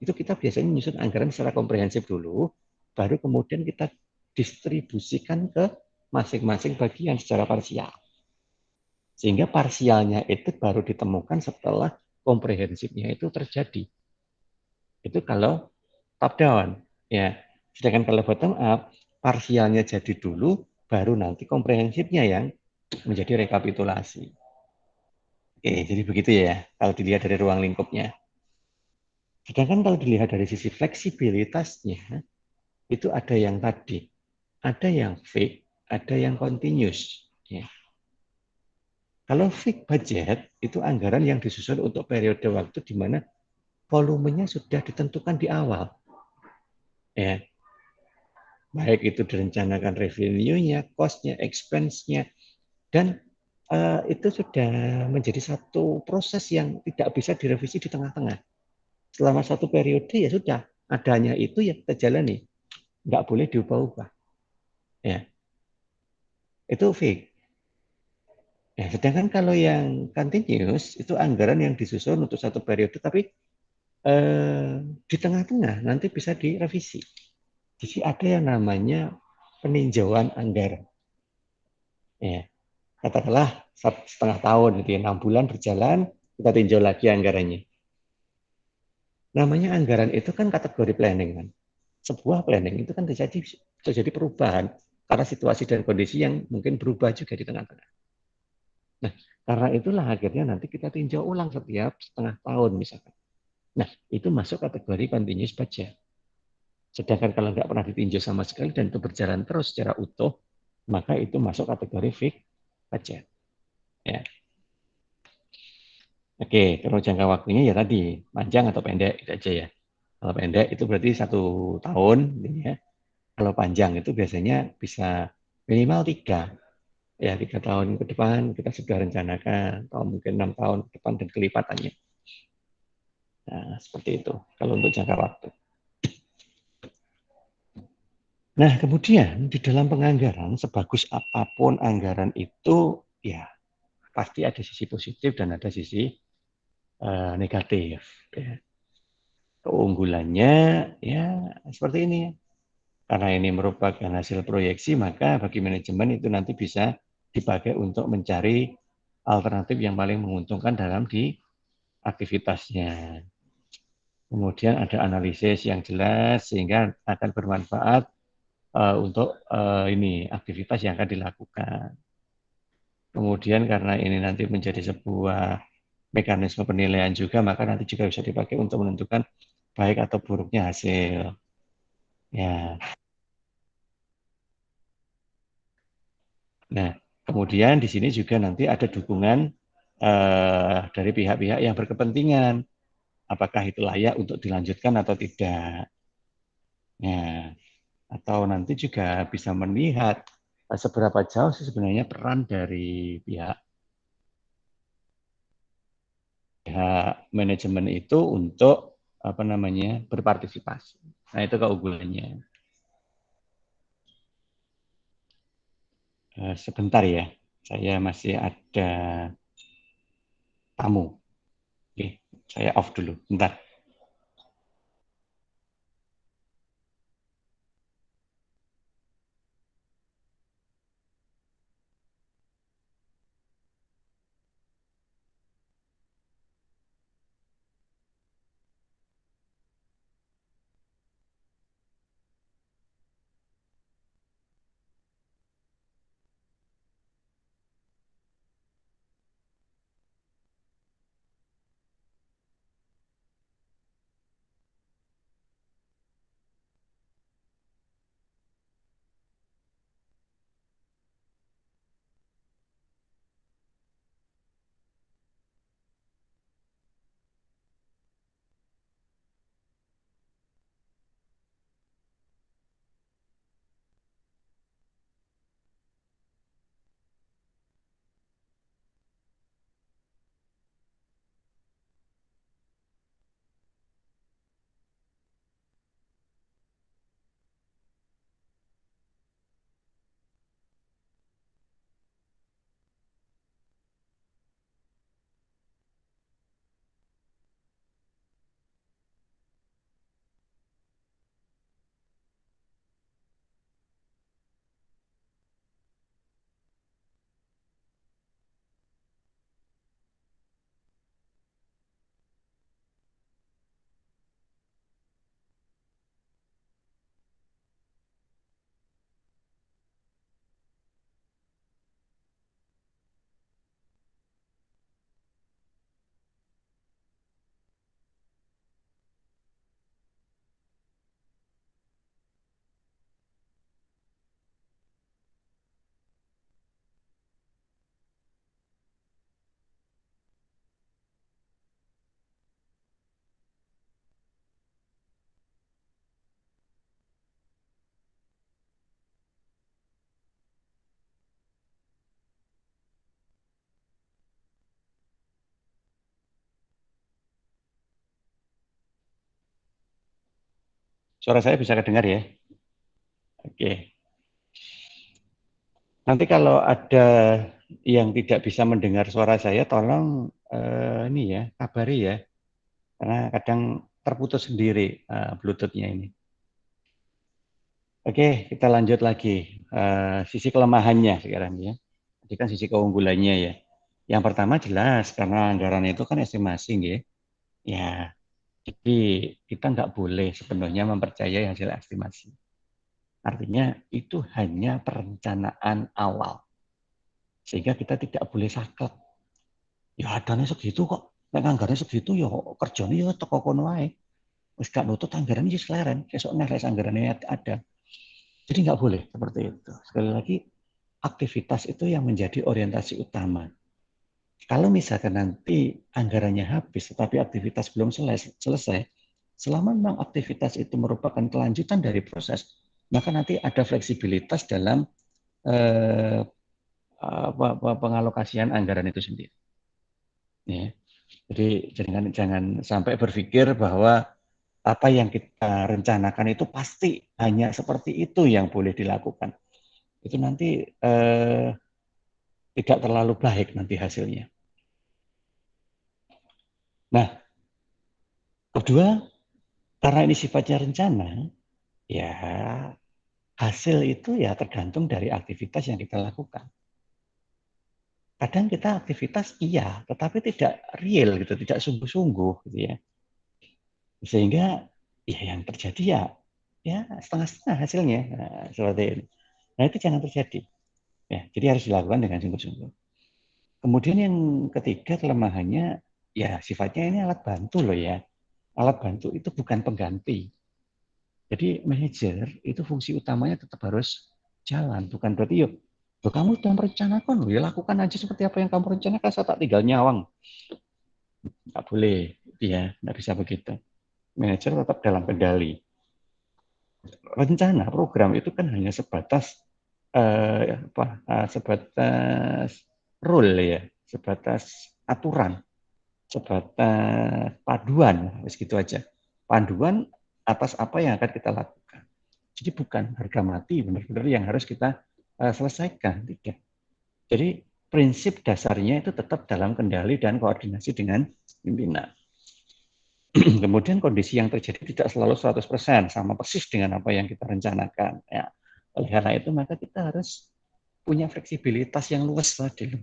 itu kita biasanya menyusun anggaran secara komprehensif dulu, baru kemudian kita distribusikan ke masing-masing bagian secara parsial. Sehingga parsialnya itu baru ditemukan setelah komprehensifnya itu terjadi. Itu kalau top down. Ya. Sedangkan kalau bottom up, parsialnya jadi dulu, baru nanti komprehensifnya yang menjadi rekapitulasi. Oke, jadi begitu ya, kalau dilihat dari ruang lingkupnya. Sedangkan kalau dilihat dari sisi fleksibilitasnya, itu ada yang tadi, ada yang fixed, ada yang continuous. Ya. Kalau fixed budget, itu anggaran yang disusun untuk periode waktu di mana volumenya sudah ditentukan di awal. Ya. Baik itu direncanakan revenue-nya, cost-nya, expense-nya, dan itu sudah menjadi satu proses yang tidak bisa direvisi di tengah-tengah. Selama satu periode ya sudah, adanya itu ya kita jalani, nggak boleh diubah-ubah. Ya, itu fix. Ya, sedangkan kalau yang continuous itu anggaran yang disusun untuk satu periode, tapi di tengah-tengah nanti bisa direvisi. Jadi ada yang namanya peninjauan anggaran. Ya, katakanlah setengah tahun, gitu ya, 6 bulan berjalan, kita tinjau lagi anggarannya. Namanya anggaran itu kan kategori planning kan. Sebuah planning itu kan terjadi perubahan karena situasi dan kondisi yang mungkin berubah juga di tengah-tengah. Nah, karena itulah akhirnya nanti kita tinjau ulang setiap setengah tahun misalkan. Nah, itu masuk kategori continuous budget. Sedangkan kalau nggak pernah ditinjau sama sekali dan itu berjalan terus secara utuh, maka itu masuk kategori fixed budget. Ya. Oke, kalau jangka waktunya ya tadi panjang atau pendek itu aja ya. Kalau pendek itu berarti 1 tahun, ya. Kalau panjang itu biasanya bisa minimal 3. Ya, 3 tahun ke depan kita sudah rencanakan, atau mungkin 6 tahun ke depan dan kelipatannya. Nah, seperti itu kalau untuk jangka waktu. Nah, kemudian di dalam penganggaran, sebagus apapun anggaran itu, ya pasti ada sisi positif dan ada sisi negatif. Ya. Keunggulannya, ya seperti ini. Karena ini merupakan hasil proyeksi, maka bagi manajemen itu nanti bisa dipakai untuk mencari alternatif yang paling menguntungkan dalam di aktivitasnya. Kemudian ada analisis yang jelas sehingga akan bermanfaat untuk ini aktivitas yang akan dilakukan. Kemudian karena ini nanti menjadi sebuah mekanisme penilaian juga, maka nanti juga bisa dipakai untuk menentukan baik atau buruknya hasil. Ya. Nah, kemudian di sini juga nanti ada dukungan dari pihak-pihak yang berkepentingan. Apakah itu layak untuk dilanjutkan atau tidak. Ya. Atau nanti juga bisa melihat seberapa jauh sih sebenarnya peran dari pihak manajemen itu untuk apa namanya berpartisipasi. Nah itu keunggulannya. Sebentar ya, saya masih ada tamu. Oke, saya off dulu. Bentar. Suara saya bisa kedengar ya? Oke. Nanti kalau ada yang tidak bisa mendengar suara saya, tolong ini ya, kabari ya. Karena kadang terputus sendiri Bluetooth-nya ini. Oke, kita lanjut lagi. Sisi kelemahannya sekarang ya. Tadi kan sisi keunggulannya ya. Yang pertama jelas, karena anggaran itu kan estimasi ya. Ya, jadi kita nggak boleh sepenuhnya mempercayai hasil estimasi. Artinya itu hanya perencanaan awal. Sehingga kita tidak boleh saklek. Ya adanya segitu kok. Nek anggarannya segitu ya kerjanya ya teko kono wae. Wis gak nutut anggaran ya seleren. Besok nek anggarannya ada. Jadi nggak boleh seperti itu. Sekali lagi, aktivitas itu yang menjadi orientasi utama. Kalau misalkan nanti anggarannya habis, tetapi aktivitas belum selesai, selama memang aktivitas itu merupakan kelanjutan dari proses, maka nanti ada fleksibilitas dalam eh, pengalokasian anggaran itu sendiri. Ya. Jadi jangan sampai berpikir bahwa apa yang kita rencanakan itu pasti hanya seperti itu yang boleh dilakukan. Itu nanti tidak terlalu baik nanti hasilnya. Nah, kedua, karena ini sifatnya rencana, ya hasil itu ya tergantung dari aktivitas yang kita lakukan. Kadang kita aktivitas iya, tetapi tidak real gitu, tidak sungguh-sungguh gitu ya. Sehingga ya yang terjadi ya setengah-setengah hasilnya seperti ini. Nah itu jangan terjadi. Ya, jadi harus dilakukan dengan sungguh-sungguh. Kemudian yang ketiga kelemahannya ya sifatnya ini alat bantu loh ya. Alat bantu itu bukan pengganti. Jadi manajer itu fungsi utamanya tetap harus jalan, bukan berarti yuk, kamu sudah merencanakan, ya lakukan aja seperti apa yang kamu rencanakan, saya tak tinggal nyawang. Nggak boleh, ya, nggak bisa begitu. Manajer tetap dalam kendali. Rencana program itu kan hanya sebatas sebatas rule ya, sebatas aturan, sebatas paduan, begitu aja. Panduan atas apa yang akan kita lakukan. Jadi bukan harga mati benar-benar yang harus kita selesaikan, tidak. Jadi prinsip dasarnya itu tetap dalam kendali dan koordinasi dengan pimpinan. Kemudian kondisi yang terjadi tidak selalu 100% sama persis dengan apa yang kita rencanakan. Ya. Oleh karena itu maka kita harus punya fleksibilitas yang luas tadi.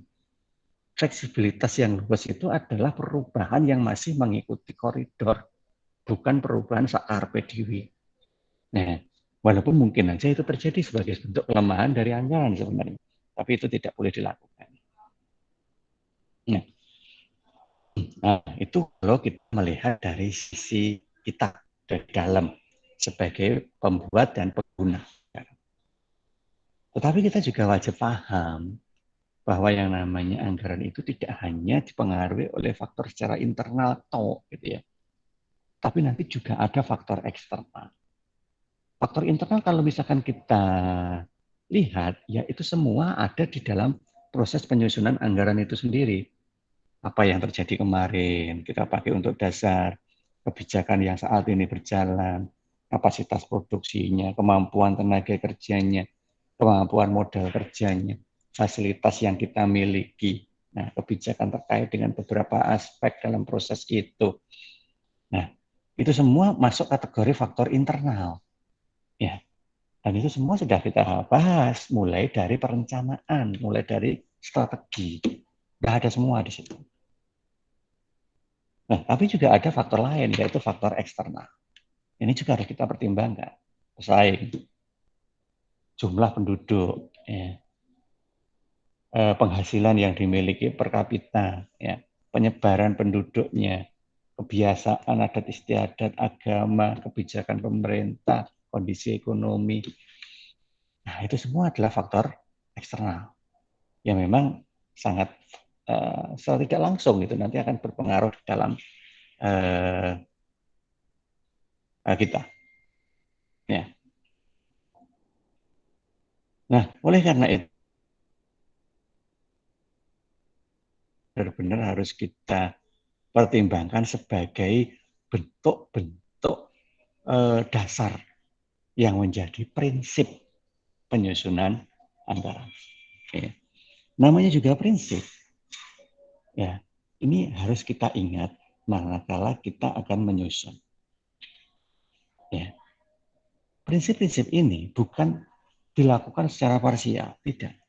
Fleksibilitas yang luas itu adalah perubahan yang masih mengikuti koridor, bukan perubahan searpe dewi. Nah, walaupun mungkin aja itu terjadi sebagai bentuk kelemahan dari anggaran sebenarnya, tapi itu tidak boleh dilakukan. Nah, itu kalau kita melihat dari sisi kita dari dalam sebagai pembuat dan pengguna. Tetapi kita juga wajib paham bahwa yang namanya anggaran itu tidak hanya dipengaruhi oleh faktor secara internal gitu ya, tapi nanti juga ada faktor eksternal. Faktor internal kalau misalkan kita lihat, ya itu semua ada di dalam proses penyusunan anggaran itu sendiri. Apa yang terjadi kemarin, kita pakai untuk dasar kebijakan yang saat ini berjalan, kapasitas produksinya, kemampuan tenaga kerjanya, kemampuan modal kerjanya, fasilitas yang kita miliki. Nah, kebijakan terkait dengan beberapa aspek dalam proses itu. Nah, itu semua masuk kategori faktor internal. Ya, dan itu semua sudah kita bahas, mulai dari perencanaan, mulai dari strategi. Sudah ada semua di situ. Nah, tapi juga ada faktor lain, yaitu faktor eksternal. Ini juga harus kita pertimbangkan. Pesaing, jumlah penduduk, ya, penghasilan yang dimiliki per kapita, ya, penyebaran penduduknya, kebiasaan adat istiadat, agama, kebijakan pemerintah, kondisi ekonomi. Nah, itu semua adalah faktor eksternal yang memang sangat secara tidak langsung itu nanti akan berpengaruh dalam kita. Ya. Nah, oleh karena itu benar-benar harus kita pertimbangkan sebagai bentuk-bentuk dasar yang menjadi prinsip penyusunan anggaran. Ya. Namanya juga prinsip. Ya, ini harus kita ingat manakala kita akan menyusun. Ya. Prinsip-prinsip ini bukan dilakukan secara parsial, tidak.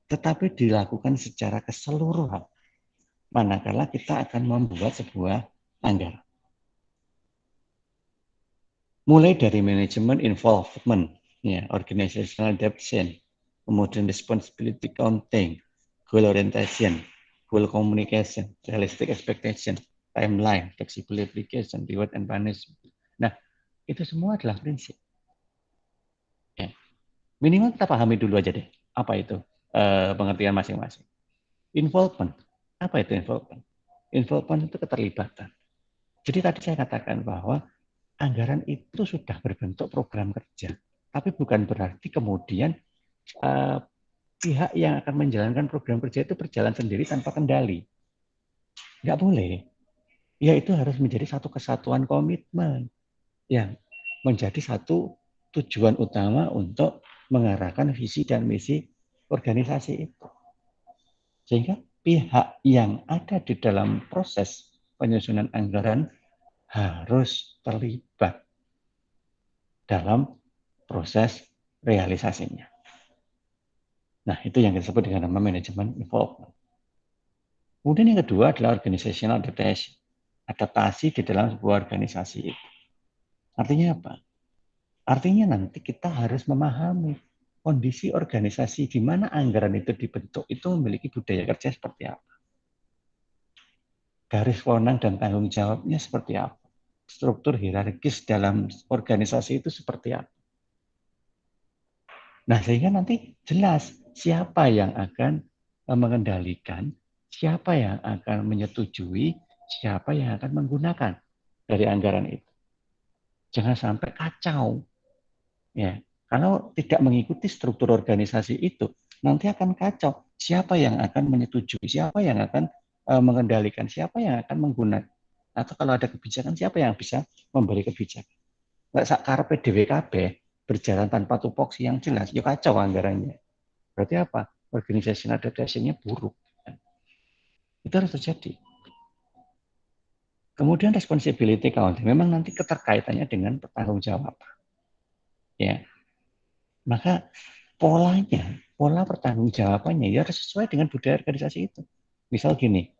Tetapi dilakukan secara keseluruhan. Manakala kita akan membuat sebuah anggaran. Mulai dari manajemen involvement, ya, organizational adaptation, kemudian responsibility counting, goal orientation, goal communication, realistic expectation, timeline, flexible application, reward and punishment. Nah, itu semua adalah prinsip. Ya. Minimal kita pahami dulu aja deh, apa itu pengertian masing-masing. Involvement, apa itu involvement? Involvement itu keterlibatan. Jadi tadi saya katakan bahwa anggaran itu sudah berbentuk program kerja, tapi bukan berarti kemudian pihak yang akan menjalankan program kerja itu berjalan sendiri tanpa kendali. Nggak boleh. Ya itu harus menjadi satu kesatuan komitmen yang menjadi satu tujuan utama untuk mengarahkan visi dan misi organisasi itu. Sehingga pihak yang ada di dalam proses penyusunan anggaran harus terlibat dalam proses realisasinya. Nah, itu yang disebut dengan nama manajemen involvement. Kemudian yang kedua adalah organizational adaptation. Adaptasi di dalam sebuah organisasi itu. Artinya apa? Artinya nanti kita harus memahami kondisi organisasi di mana anggaran itu dibentuk itu memiliki budaya kerja seperti apa. Garis wewenang dan tanggung jawabnya seperti apa. Struktur hierarkis dalam organisasi itu seperti apa. Nah, sehingga nanti jelas siapa yang akan mengendalikan, siapa yang akan menyetujui, siapa yang akan menggunakan dari anggaran itu. Jangan sampai kacau. Ya, kalau tidak mengikuti struktur organisasi itu, nanti akan kacau. Siapa yang akan menyetujui, siapa yang akan mengendalikan, siapa yang akan menggunakan. Atau kalau ada kebijakan, siapa yang bisa memberi kebijakan. Nggak sakarpe DWKB berjalan tanpa tupoksi yang jelas, ya kacau anggarannya. Berarti apa? Organization adaptation-nya buruk. Itu harus terjadi. Kemudian responsibility accounting, memang nanti keterkaitannya dengan pertanggungjawaban. Ya, maka polanya, pola pertanggungjawabannya ya harus sesuai dengan budaya organisasi itu. Misal gini,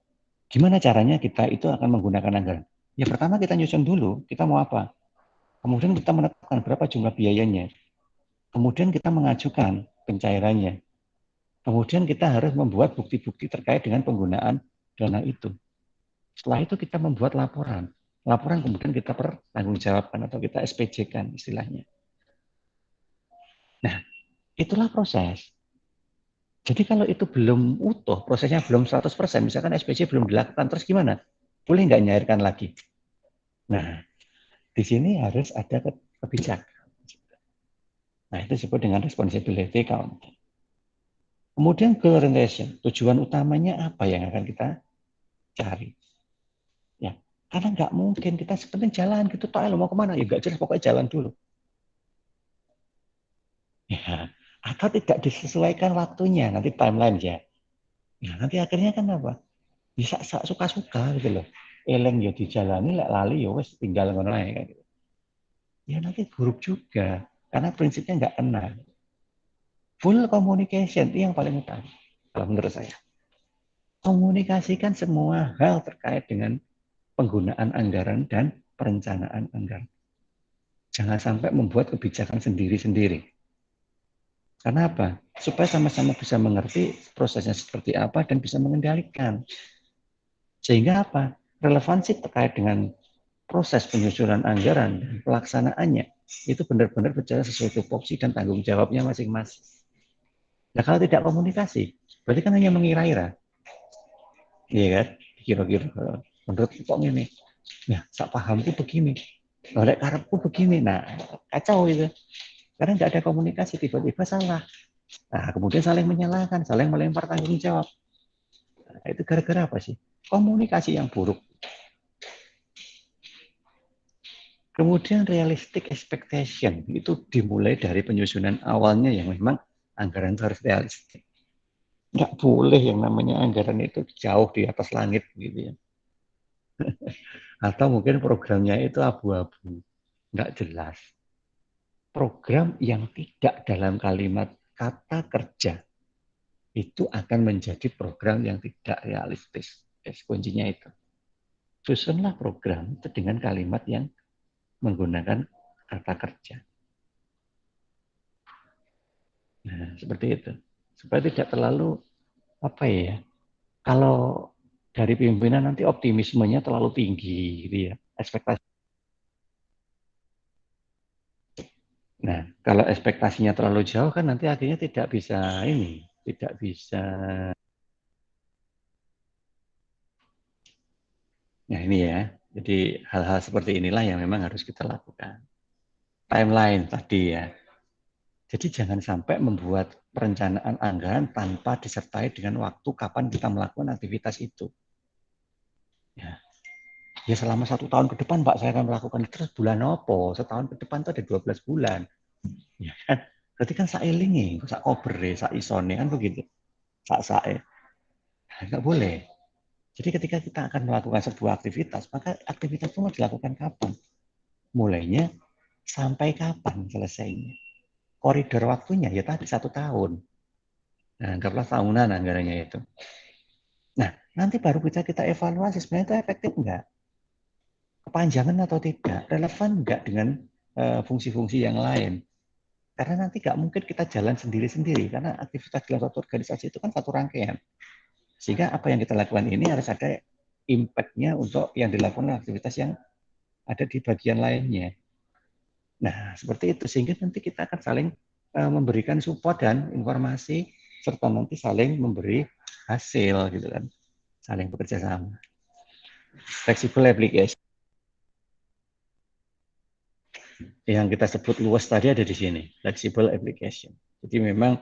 gimana caranya kita itu akan menggunakan anggaran? Ya pertama kita nyusun dulu, kita mau apa? Kemudian kita menetapkan berapa jumlah biayanya. Kemudian kita mengajukan pencairannya. Kemudian kita harus membuat bukti-bukti terkait dengan penggunaan dana itu. Setelah itu kita membuat laporan. Laporan kemudian kita pertanggungjawabkan atau kita SPJ-kan istilahnya. Nah, itulah proses. Jadi kalau itu belum utuh, prosesnya belum 100%, misalkan SPJ belum dilakukan, terus gimana? Boleh nggak nyairkan lagi? Nah, di sini harus ada kebijakan. Nah, itu disebut dengan responsibility accounting. Kemudian goal orientation, tujuan utamanya apa yang akan kita cari? Ya, karena nggak mungkin kita sebenarnya jalan gitu, toh mau kemana? Ya nggak jelas, pokoknya jalan dulu. Ya, atau tidak disesuaikan waktunya, nanti timeline ya. Ya, nanti akhirnya kan apa? Bisa suka-suka gitu loh. Eleng ya dijalani, lek lali ya wes tinggal ngono ae kan gitu. Ya nanti buruk juga, karena prinsipnya nggak kena. Full communication itu yang paling utama, kalau menurut saya. Komunikasikan semua hal terkait dengan penggunaan anggaran dan perencanaan anggaran. Jangan sampai membuat kebijakan sendiri-sendiri. Karena apa? Supaya sama-sama bisa mengerti prosesnya seperti apa dan bisa mengendalikan. Sehingga apa? Relevansi terkait dengan proses penyusunan anggaran dan pelaksanaannya itu benar-benar berjalan sesuai tupoksi dan tanggung jawabnya masing-masing. Nah kalau tidak komunikasi, berarti kan hanya mengira-ira. Iya kan? Kira-kira. Menurut kok ini? Ya, sak pahamku begini. Oleh karepku begini. Nah, kacau itu. Karena nggak ada komunikasi, tiba-tiba salah. Nah, kemudian saling menyalahkan, saling melempar tanggung jawab. Nah, itu gara-gara apa sih? Komunikasi yang buruk. Kemudian realistic expectation itu dimulai dari penyusunan awalnya yang memang anggaran itu harus realistik. Nggak boleh yang namanya anggaran itu jauh di atas langit gitu ya. Atau mungkin programnya itu abu-abu, nggak jelas. Program yang tidak dalam kalimat kata kerja itu akan menjadi program yang tidak realistis. Kuncinya itu. Susunlah program itu dengan kalimat yang menggunakan kata kerja. Nah, seperti itu. Supaya tidak terlalu, apa ya, kalau dari pimpinan nanti optimismenya terlalu tinggi, gitu ya, ekspektasi. Nah, kalau ekspektasinya terlalu jauh kan nanti akhirnya tidak bisa ini, tidak bisa. Nah ini ya, jadi hal-hal seperti inilah yang memang harus kita lakukan. Timeline tadi ya. Jadi jangan sampai membuat perencanaan anggaran tanpa disertai dengan waktu kapan kita melakukan aktivitas itu. Ya, ya selama 1 tahun ke depan Pak saya akan melakukan itu. Terus bulan apa? Setahun ke depan itu ada 12 bulan. Ya kan? Berarti kan saelingi, sak kobere, sak isone kan begitu. Sak sae. Nah, nggak boleh. Jadi ketika kita akan melakukan sebuah aktivitas, maka aktivitas itu mau dilakukan kapan? Mulainya sampai kapan selesainya? Koridor waktunya ya tadi 1 tahun. Nah, anggaplah tahunan anggarannya itu. Nah, nanti baru kita evaluasi sebenarnya itu efektif enggak? Kepanjangan atau tidak? Relevan enggak dengan fungsi-fungsi yang lain? Karena nanti nggak mungkin kita jalan sendiri-sendiri, karena aktivitas dalam satu organisasi itu kan satu rangkaian. Sehingga apa yang kita lakukan ini harus ada impact-nya untuk yang dilakukan aktivitas yang ada di bagian lainnya. Nah, seperti itu. Sehingga nanti kita akan saling memberikan support dan informasi, serta nanti saling memberi hasil, gitu kan. Saling bekerja sama. Flexible application. Yang kita sebut luas tadi ada di sini, flexible application. Jadi memang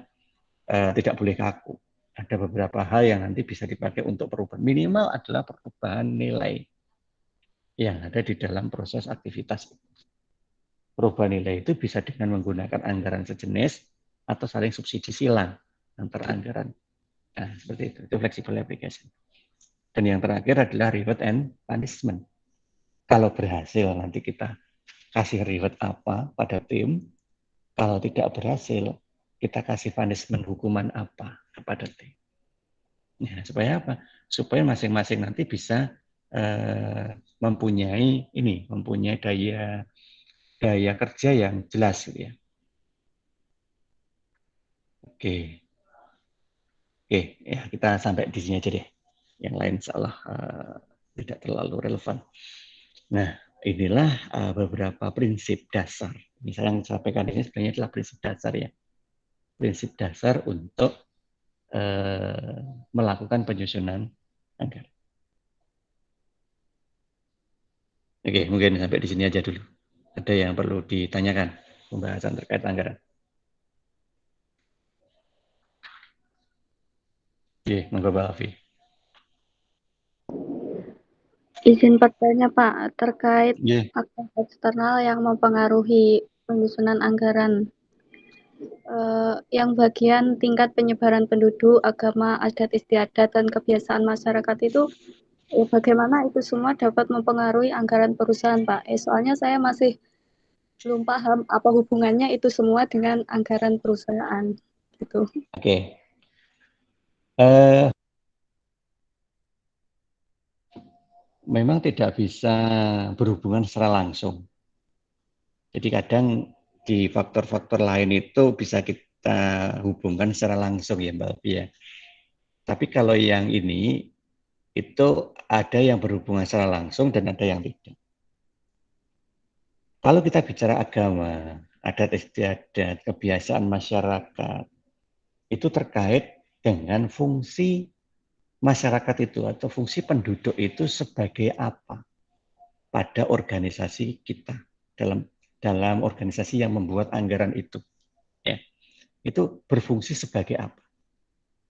tidak boleh kaku. Ada beberapa hal yang nanti bisa dipakai untuk perubahan. Minimal adalah perubahan nilai yang ada di dalam proses aktivitas. Perubahan nilai itu bisa dengan menggunakan anggaran sejenis atau saling subsidi silang antara anggaran. Nah, seperti itu. Itu flexible application. Dan yang terakhir adalah reward and punishment. Kalau berhasil nanti kita kasih reward apa pada tim. Kalau tidak berhasil, kita kasih punishment hukuman apa kepada tim. Ya, supaya apa? Supaya masing-masing nanti bisa mempunyai daya kerja yang jelas gitu ya. Oke, oke, ya kita sampai di sini aja deh. Yang lain salah tidak terlalu relevan. Nah, inilah beberapa prinsip dasar. Misalnya yang saya sampaikan ini sebenarnya adalah prinsip dasar ya. Prinsip dasar untuk melakukan penyusunan anggaran. Oke, mungkin sampai di sini aja dulu. Ada yang perlu ditanyakan pembahasan terkait anggaran? Oke, monggo Mbak Afi. Izin bertanya Pak, terkait Yeah. faktor eksternal yang mempengaruhi penyusunan anggaran. Yang bagian tingkat penyebaran penduduk, agama, adat istiadat, dan kebiasaan masyarakat itu, bagaimana itu semua dapat mempengaruhi anggaran perusahaan Pak? Soalnya saya masih belum paham apa hubungannya itu semua dengan anggaran perusahaan. Gitu. Oke. Memang tidak bisa berhubungan secara langsung. Jadi kadang di faktor-faktor lain itu bisa kita hubungkan secara langsung ya Mbak Alfi ya. Tapi kalau yang ini itu ada yang berhubungan secara langsung dan ada yang tidak. Kalau kita bicara agama, adat istiadat, kebiasaan masyarakat, itu terkait dengan fungsi masyarakat itu atau fungsi penduduk itu sebagai apa pada organisasi kita dalam organisasi yang membuat anggaran itu. Ya, itu berfungsi sebagai apa?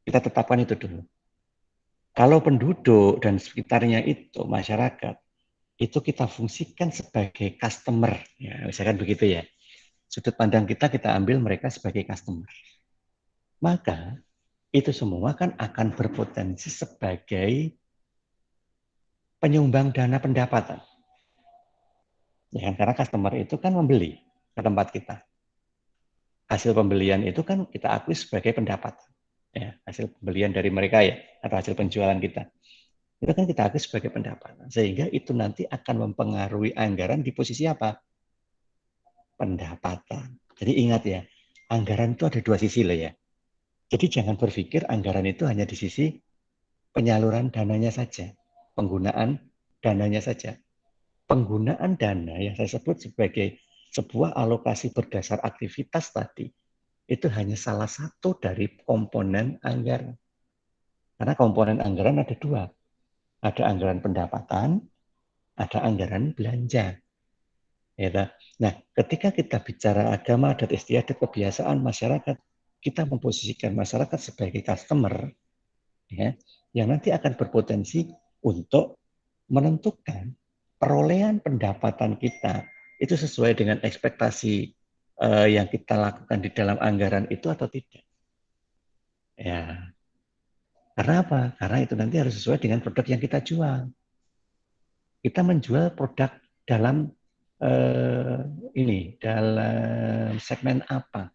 Kita tetapkan itu dulu. Kalau penduduk dan sekitarnya itu masyarakat itu kita fungsikan sebagai customer, ya, misalkan begitu ya. Sudut pandang kita ambil mereka sebagai customer. Maka itu semua kan akan berpotensi sebagai penyumbang dana pendapatan. Ya kan? Karena customer itu kan membeli ke tempat kita. Hasil pembelian itu kan kita akui sebagai pendapatan. Ya, hasil pembelian dari mereka ya, atau hasil penjualan kita. Itu kan kita akui sebagai pendapatan. Sehingga itu nanti akan mempengaruhi anggaran di posisi apa? Pendapatan. Jadi ingat ya, anggaran itu ada dua sisi loh ya. Jadi jangan berpikir anggaran itu hanya di sisi penyaluran dananya saja, penggunaan dananya saja. Penggunaan dana yang saya sebut sebagai sebuah alokasi berdasar aktivitas tadi, itu hanya salah satu dari komponen anggaran. Karena komponen anggaran ada dua. Ada anggaran pendapatan, ada anggaran belanja. Ya, nah, ketika kita bicara agama, adat istiadat, kebiasaan masyarakat, kita memposisikan masyarakat sebagai customer, ya, yang nanti akan berpotensi untuk menentukan perolehan pendapatan kita itu sesuai dengan ekspektasi yang kita lakukan di dalam anggaran itu atau tidak. Ya, karena apa? Karena itu nanti harus sesuai dengan produk yang kita jual. Kita menjual produk dalam dalam segmen apa?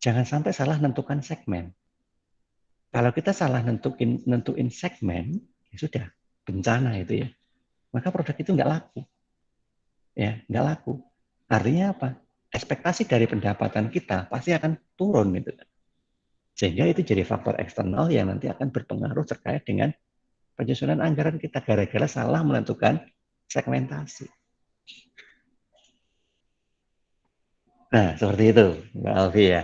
Jangan sampai salah menentukan segmen. Kalau kita salah nentuin segmen, ya sudah bencana itu ya. Maka produk itu nggak laku, ya nggak laku. Artinya apa? Ekspektasi dari pendapatan kita pasti akan turun gitu. Sehingga itu jadi faktor eksternal yang nanti akan berpengaruh terkait dengan penyusunan anggaran kita gara-gara salah menentukan segmentasi. Nah, seperti itu, Mbak Alfi ya.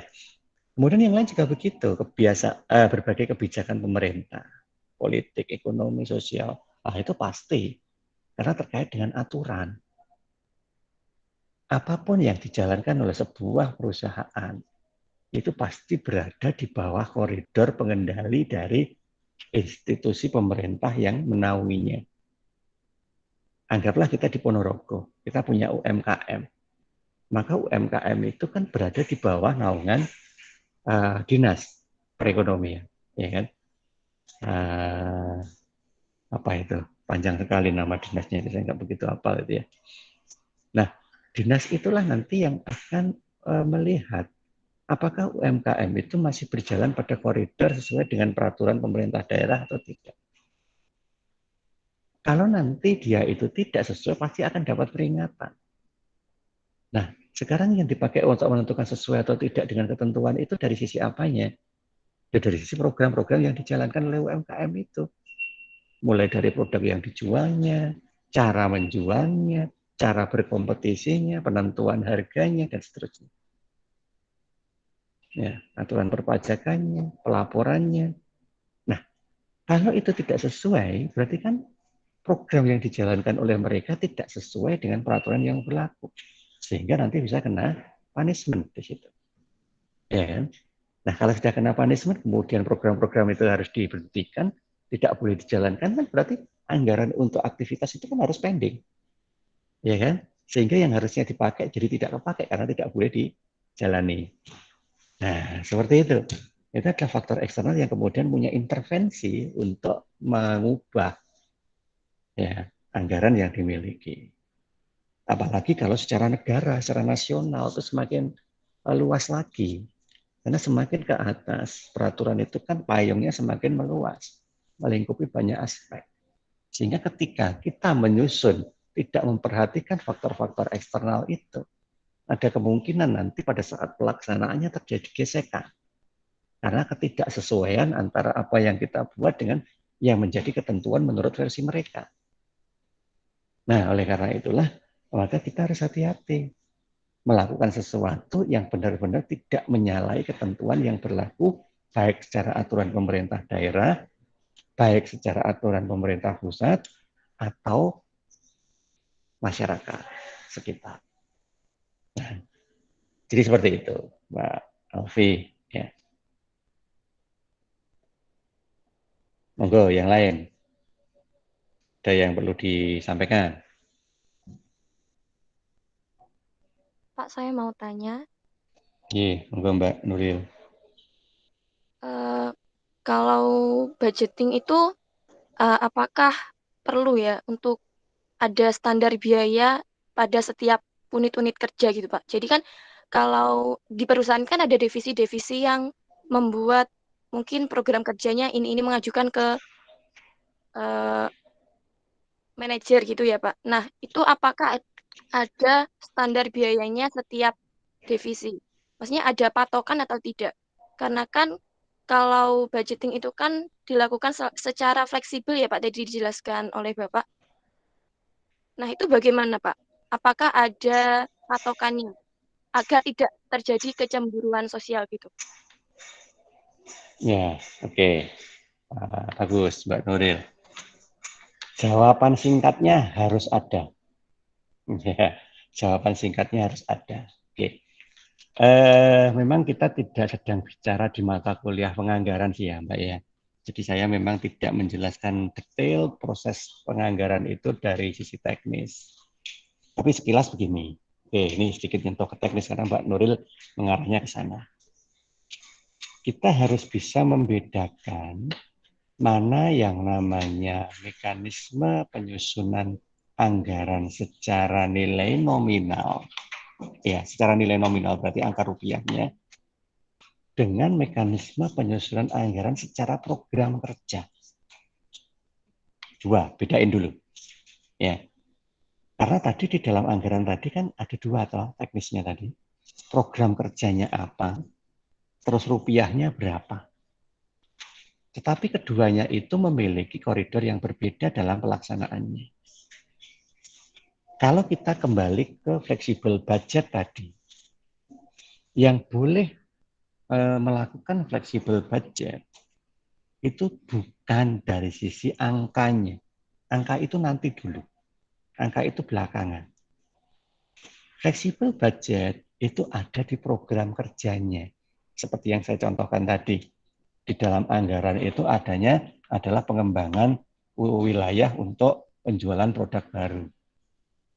Kemudian yang lain juga begitu, berbagai kebijakan pemerintah, politik, ekonomi, sosial. Nah, itu pasti karena terkait dengan aturan. Apapun yang dijalankan oleh sebuah perusahaan itu pasti berada di bawah koridor pengendali dari institusi pemerintah yang menaunginya. Anggaplah kita di Ponorogo, kita punya UMKM. Maka UMKM itu kan berada di bawah naungan dinas perekonomian, ya kan? Uh, apa itu? Panjang sekali nama dinasnya itu, saya nggak begitu hafal itu ya. Nah, dinas itulah nanti yang akan melihat apakah UMKM itu masih berjalan pada koridor sesuai dengan peraturan pemerintah daerah atau tidak. Kalau nanti dia itu tidak sesuai, pasti akan dapat peringatan. Nah, sekarang yang dipakai untuk menentukan sesuai atau tidak dengan ketentuan itu dari sisi apanya? Ya dari sisi program-program yang dijalankan oleh UMKM itu. Mulai dari produk yang dijualnya, cara menjualnya, cara berkompetisinya, penentuan harganya, dan seterusnya. Ya, aturan perpajakannya, pelaporannya. Nah, kalau itu tidak sesuai, berarti kan program yang dijalankan oleh mereka tidak sesuai dengan peraturan yang berlaku. Sehingga nanti bisa kena punishment di situ. Ya kan? Nah, kalau sudah kena punishment, kemudian program-program itu harus diberhentikan, tidak boleh dijalankan, kan berarti anggaran untuk aktivitas itu kan harus pending. Ya kan? Sehingga yang harusnya dipakai jadi tidak kepakai karena tidak boleh dijalani. Nah, seperti itu. Itu adalah faktor eksternal yang kemudian punya intervensi untuk mengubah ya anggaran yang dimiliki. Apalagi kalau secara negara, secara nasional itu semakin luas lagi. Karena semakin ke atas, peraturan itu kan payungnya semakin meluas, melingkupi banyak aspek. Sehingga ketika kita menyusun, tidak memperhatikan faktor-faktor eksternal itu, ada kemungkinan nanti pada saat pelaksanaannya terjadi gesekan. Karena ketidaksesuaian antara apa yang kita buat dengan yang menjadi ketentuan menurut versi mereka. Nah, oleh karena itulah, maka kita harus hati-hati melakukan sesuatu yang benar-benar tidak menyalahi ketentuan yang berlaku, baik secara aturan pemerintah daerah, baik secara aturan pemerintah pusat, atau masyarakat sekitar. Nah, jadi seperti itu, Mbak Alfi. Ya. Monggo, yang lain. Ada yang perlu disampaikan? Pak, saya mau tanya, Iya, monggo Mbak Nuril. eh, kalau budgeting itu apakah perlu ya untuk ada standar biaya pada setiap unit-unit kerja gitu, Pak? Jadi kan kalau di perusahaan kan ada divisi-divisi yang membuat mungkin program kerjanya ini mengajukan ke eh, manajer gitu ya, Pak. Nah, itu apakah ada standar biayanya setiap divisi? Maksudnya ada patokan atau tidak? Karena kan kalau budgeting itu kan dilakukan secara fleksibel ya, Pak, tadi dijelaskan oleh Bapak. Nah, itu bagaimana, Pak? Apakah ada patokannya agar tidak terjadi kecemburuan sosial gitu? Ya, oke. Bagus Mbak Nuril. Jawaban singkatnya harus ada. Ya, jawaban singkatnya harus ada. Oke. Memang kita tidak sedang bicara di mata kuliah penganggaran sih ya, Mbak ya. Jadi saya memang tidak menjelaskan detail proses penganggaran itu dari sisi teknis. Tapi sekilas begini. Oke, ini sedikit nyentuh ke teknis karena Mbak Nuril mengarahnya ke sana. Kita harus bisa membedakan mana yang namanya mekanisme penyusunan anggaran secara nilai nominal. Ya, secara nilai nominal berarti angka rupiahnya dengan mekanisme penyusunan anggaran secara program kerja. Dua, bedain dulu. Ya. Karena tadi di dalam anggaran tadi kan ada dua toh teknisnya tadi. Program kerjanya apa, terus rupiahnya berapa. Tetapi keduanya itu memiliki koridor yang berbeda dalam pelaksanaannya. Kalau kita kembali ke fleksibel budget tadi, yang boleh melakukan fleksibel budget itu bukan dari sisi angkanya. Angka itu nanti dulu. Angka itu belakangan. Fleksibel budget itu ada di program kerjanya. Seperti yang saya contohkan tadi. Di dalam anggaran itu adanya adalah pengembangan wilayah untuk penjualan produk baru.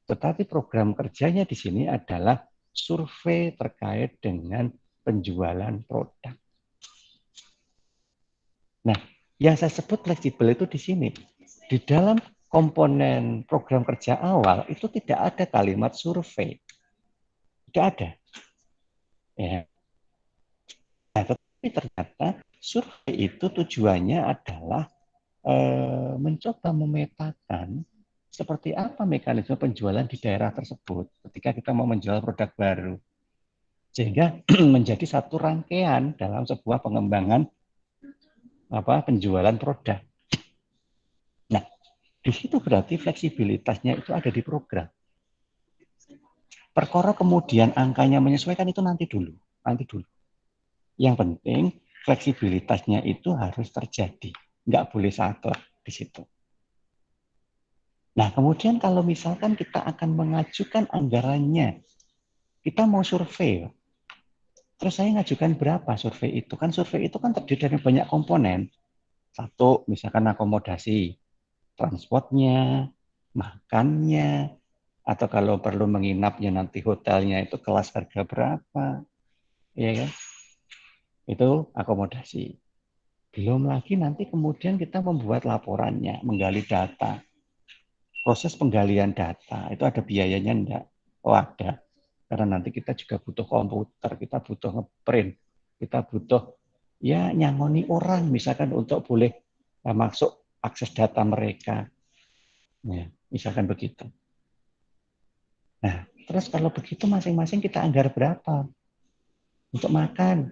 Tetapi program kerjanya di sini adalah survei terkait dengan penjualan produk. Nah, yang saya sebut fleksibel itu di sini. Di dalam komponen program kerja awal itu tidak ada kalimat survei. Tidak ada. Ya. Nah, tetapi ternyata survei itu tujuannya adalah mencoba memetakan seperti apa mekanisme penjualan di daerah tersebut ketika kita mau menjual produk baru. Sehingga menjadi satu rangkaian dalam sebuah pengembangan penjualan produk. Nah, di situ berarti fleksibilitasnya itu ada di program. Perkara kemudian angkanya menyesuaikan itu nanti dulu. Yang penting fleksibilitasnya itu harus terjadi. Nggak boleh saklek di situ. Nah, kemudian kalau misalkan kita akan mengajukan anggarannya, kita mau survei. Terus saya ngajukan berapa survei itu? Kan survei itu kan terdiri dari banyak komponen. Satu, misalkan akomodasi, transportnya, makannya, atau kalau perlu menginapnya nanti hotelnya itu kelas harga berapa, ya kan? Itu akomodasi. Belum lagi nanti kemudian kita membuat laporannya, menggali data. Proses penggalian data itu ada biayanya enggak? Oh ada. Karena nanti kita juga butuh komputer, kita butuh ngeprint, kita butuh ya nyangoni orang misalkan untuk boleh masuk akses data mereka. Ya, misalkan begitu. Nah, terus kalau begitu masing-masing kita anggar berapa untuk makan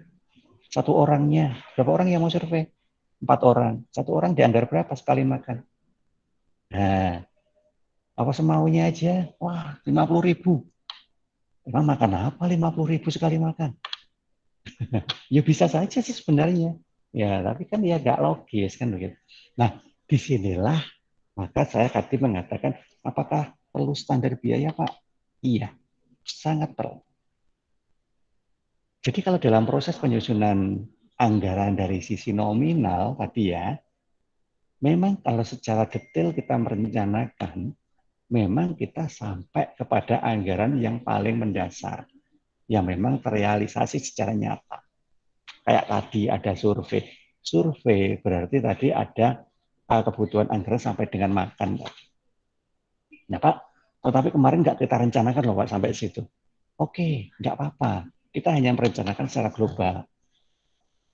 satu orangnya? Berapa orang yang mau survei? 4 orang. Satu orang dianggar berapa sekali makan? Nah, apa semaunya aja? Wah, 50.000. Emang makan apa 50.000 sekali makan? Ya bisa saja sih sebenarnya. Ya, tapi kan ya gak logis kan begitu. Nah, disinilah maka saya tadi mengatakan, apakah perlu standar biaya, Pak? Iya, sangat perlu. Jadi kalau dalam proses penyusunan anggaran dari sisi nominal tadi ya, memang kalau secara detail kita merencanakan, memang kita sampai kepada anggaran yang paling mendasar, yang memang terrealisasi secara nyata. Kayak tadi ada survei. Survei berarti tadi ada kebutuhan anggaran sampai dengan makan. Nah Pak, tetapi kemarin nggak kita rencanakan loh Pak sampai situ. Oke, nggak apa-apa. Kita hanya merencanakan secara global.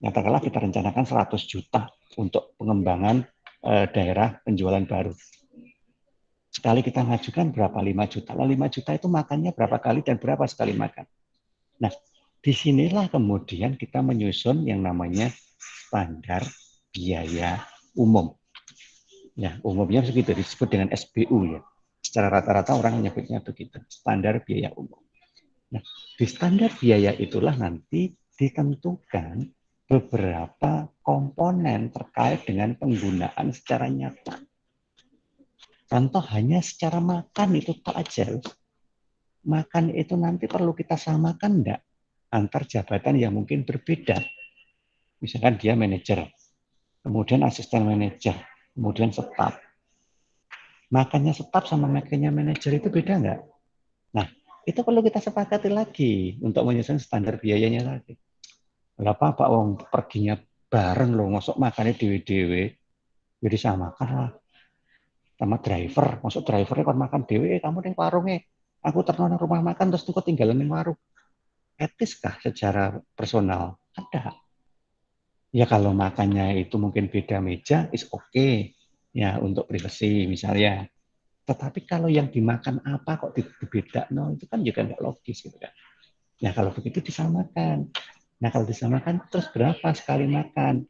Katakanlah kita rencanakan 100 juta untuk pengembangan daerah penjualan baru. Sekali kita ngajukan berapa? 5 juta. Lah 5 juta itu makannya berapa kali dan berapa sekali makan. Nah, disinilah kemudian kita menyusun yang namanya standar biaya umum. Ya, umumnya segitu disebut dengan SBU ya. Secara rata-rata orang menyebutnya begitu, standar biaya umum. Nah, di standar biaya itulah nanti ditentukan beberapa komponen terkait dengan penggunaan secara nyata. Contoh hanya secara makan itu tak aja. Makan itu nanti perlu kita samakan enggak antar jabatan yang mungkin berbeda. Misalkan dia manajer, kemudian asisten manajer, kemudian staf. Makannya staf sama makannya manajer itu beda enggak? Nah, itu perlu kita sepakati lagi untuk menyusun standar biayanya lagi. Kenapa Pak Wong perginya bareng loh, masuk makannya dewe-dewe, jadi samakan lah sama driver. Masuk drivernya kan makan dewe, kamu di warungnya. Aku terkenal rumah makan terus tuh ketinggalan di warung. Etiskah secara personal? Ada. Ya kalau makannya itu mungkin beda meja, is okay. Ya untuk privasi misalnya. Tetapi kalau yang dimakan apa kok beda, no itu kan juga nggak logis gitu kan. Nah kalau begitu disamakan. Nah kalau disamakan terus berapa sekali makan?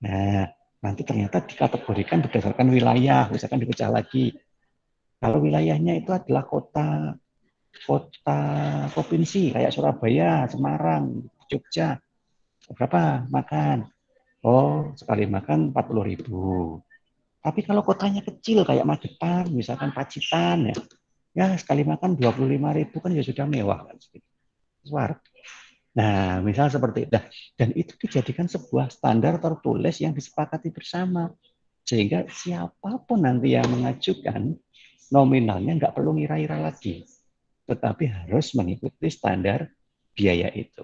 Nah nanti ternyata dikategorikan berdasarkan wilayah, misalkan dipecah lagi. Kalau wilayahnya itu adalah kota provinsi kayak Surabaya, Semarang, Jogja, berapa makan? Oh, sekali makan 40.000. Tapi kalau kotanya kecil kayak Magetan, misalkan Pacitan ya, ya sekali makan 25.000 kan ya sudah mewah kan. Nah, misal seperti itu. Dan itu dijadikan sebuah standar tertulis yang disepakati bersama. Sehingga siapapun nanti yang mengajukan, nominalnya nggak perlu ngira-ngira lagi. Tetapi harus mengikuti standar biaya itu.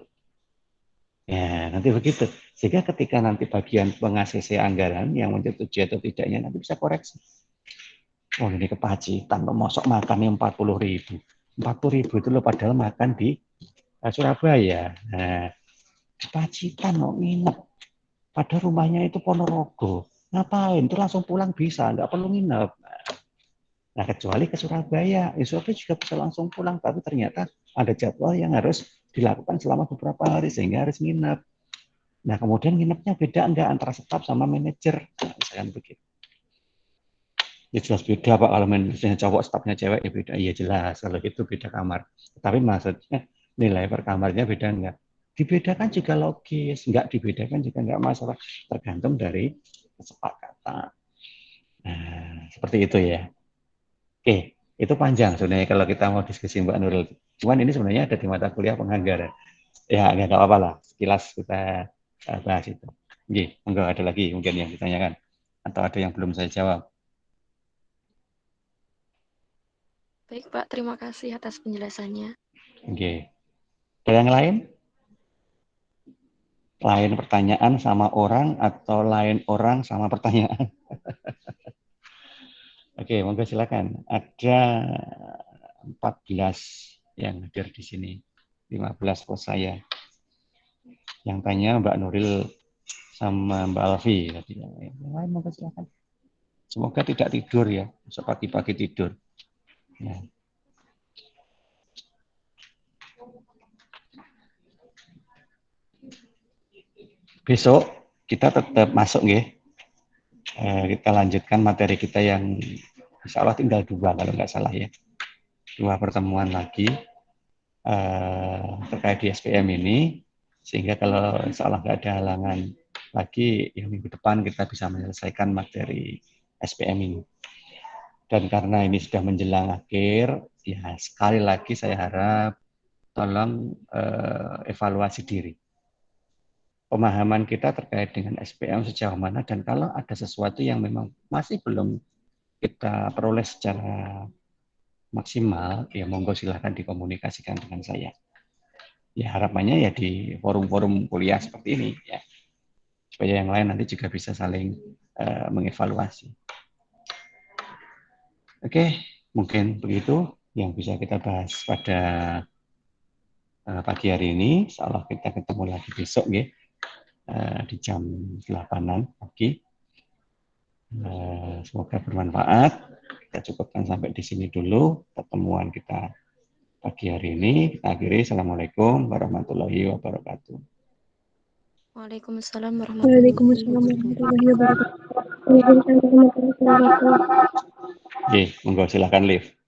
Ya, nanti begitu. Sehingga ketika nanti bagian peng-ACC anggaran yang menyetujui atau tidaknya nanti bisa koreksi. Oh ini kepacitan, mosok makannya 40.000. 40.000 itu loh padahal makan di Surabaya. Nah, kepacitan mau nginep. Padahal rumahnya itu Ponorogo. Ngapain? Itu langsung pulang bisa, nggak perlu nginep. Nah, kecuali ke Surabaya. Surabaya juga bisa langsung pulang, tapi ternyata ada jadwal yang harus dilakukan selama beberapa hari sehingga harus nginep. Nah, kemudian nginepnya beda enggak antara staf sama manajer? Nah, misalkan begitu. Ya jelas beda Pak, kalau manajernya cowok, stafnya cewek ya beda. Iya jelas, kalau itu beda kamar. Tapi maksudnya nilai per kamarnya beda enggak? Dibedakan juga logis, enggak dibedakan juga enggak masalah, tergantung dari kesepakatan. Nah, seperti itu ya. Oke, itu panjang sebenarnya kalau kita mau diskusi Mbak Nurul. Cuman ini sebenarnya ada di mata kuliah penganggaran. Ya, nggak apa-apa lah. Sekilas kita bahas itu. Oke, enggak ada lagi mungkin yang ditanyakan. Atau ada yang belum saya jawab. Baik, Pak. Terima kasih atas penjelasannya. Oke. Ada yang lain? Lain pertanyaan sama orang atau lain orang sama pertanyaan? Oke, monggo silakan. Ada 14 yang hadir di sini. 15 pos saya. Yang tanya Mbak Nuril sama Mbak Alfi. Yang lain monggo silakan. Semoga tidak tidur ya. Pagi-pagi tidur. Ya. Besok kita tetap masuk ya. Kita lanjutkan materi kita yang insya Allah tinggal 2 kalau nggak salah ya. 2 pertemuan lagi terkait di SPM ini, sehingga kalau insya Allah nggak ada halangan lagi, yang minggu depan kita bisa menyelesaikan materi SPM ini. Dan karena ini sudah menjelang akhir, ya sekali lagi saya harap tolong evaluasi diri. pemahaman kita terkait dengan SPM sejauh mana, dan kalau ada sesuatu yang memang masih belum kita peroleh secara maksimal, ya monggo silahkan dikomunikasikan dengan saya. Ya harapannya ya di forum-forum kuliah seperti ini ya, supaya yang lain nanti juga bisa saling mengevaluasi. Oke, mungkin begitu yang bisa kita bahas pada pagi hari ini. Insyaallah kita ketemu lagi besok ya, di jam 8-an pagi. Semoga bermanfaat. Kita cukupkan sampai di sini dulu pertemuan kita pagi hari ini. Kita akhiri. Assalamualaikum warahmatullahi wabarakatuh. Waalaikumsalam warahmatullahi wabarakatuh. Waalaikumsalam warahmatullahi wabarakatuh. Monggo silakan live.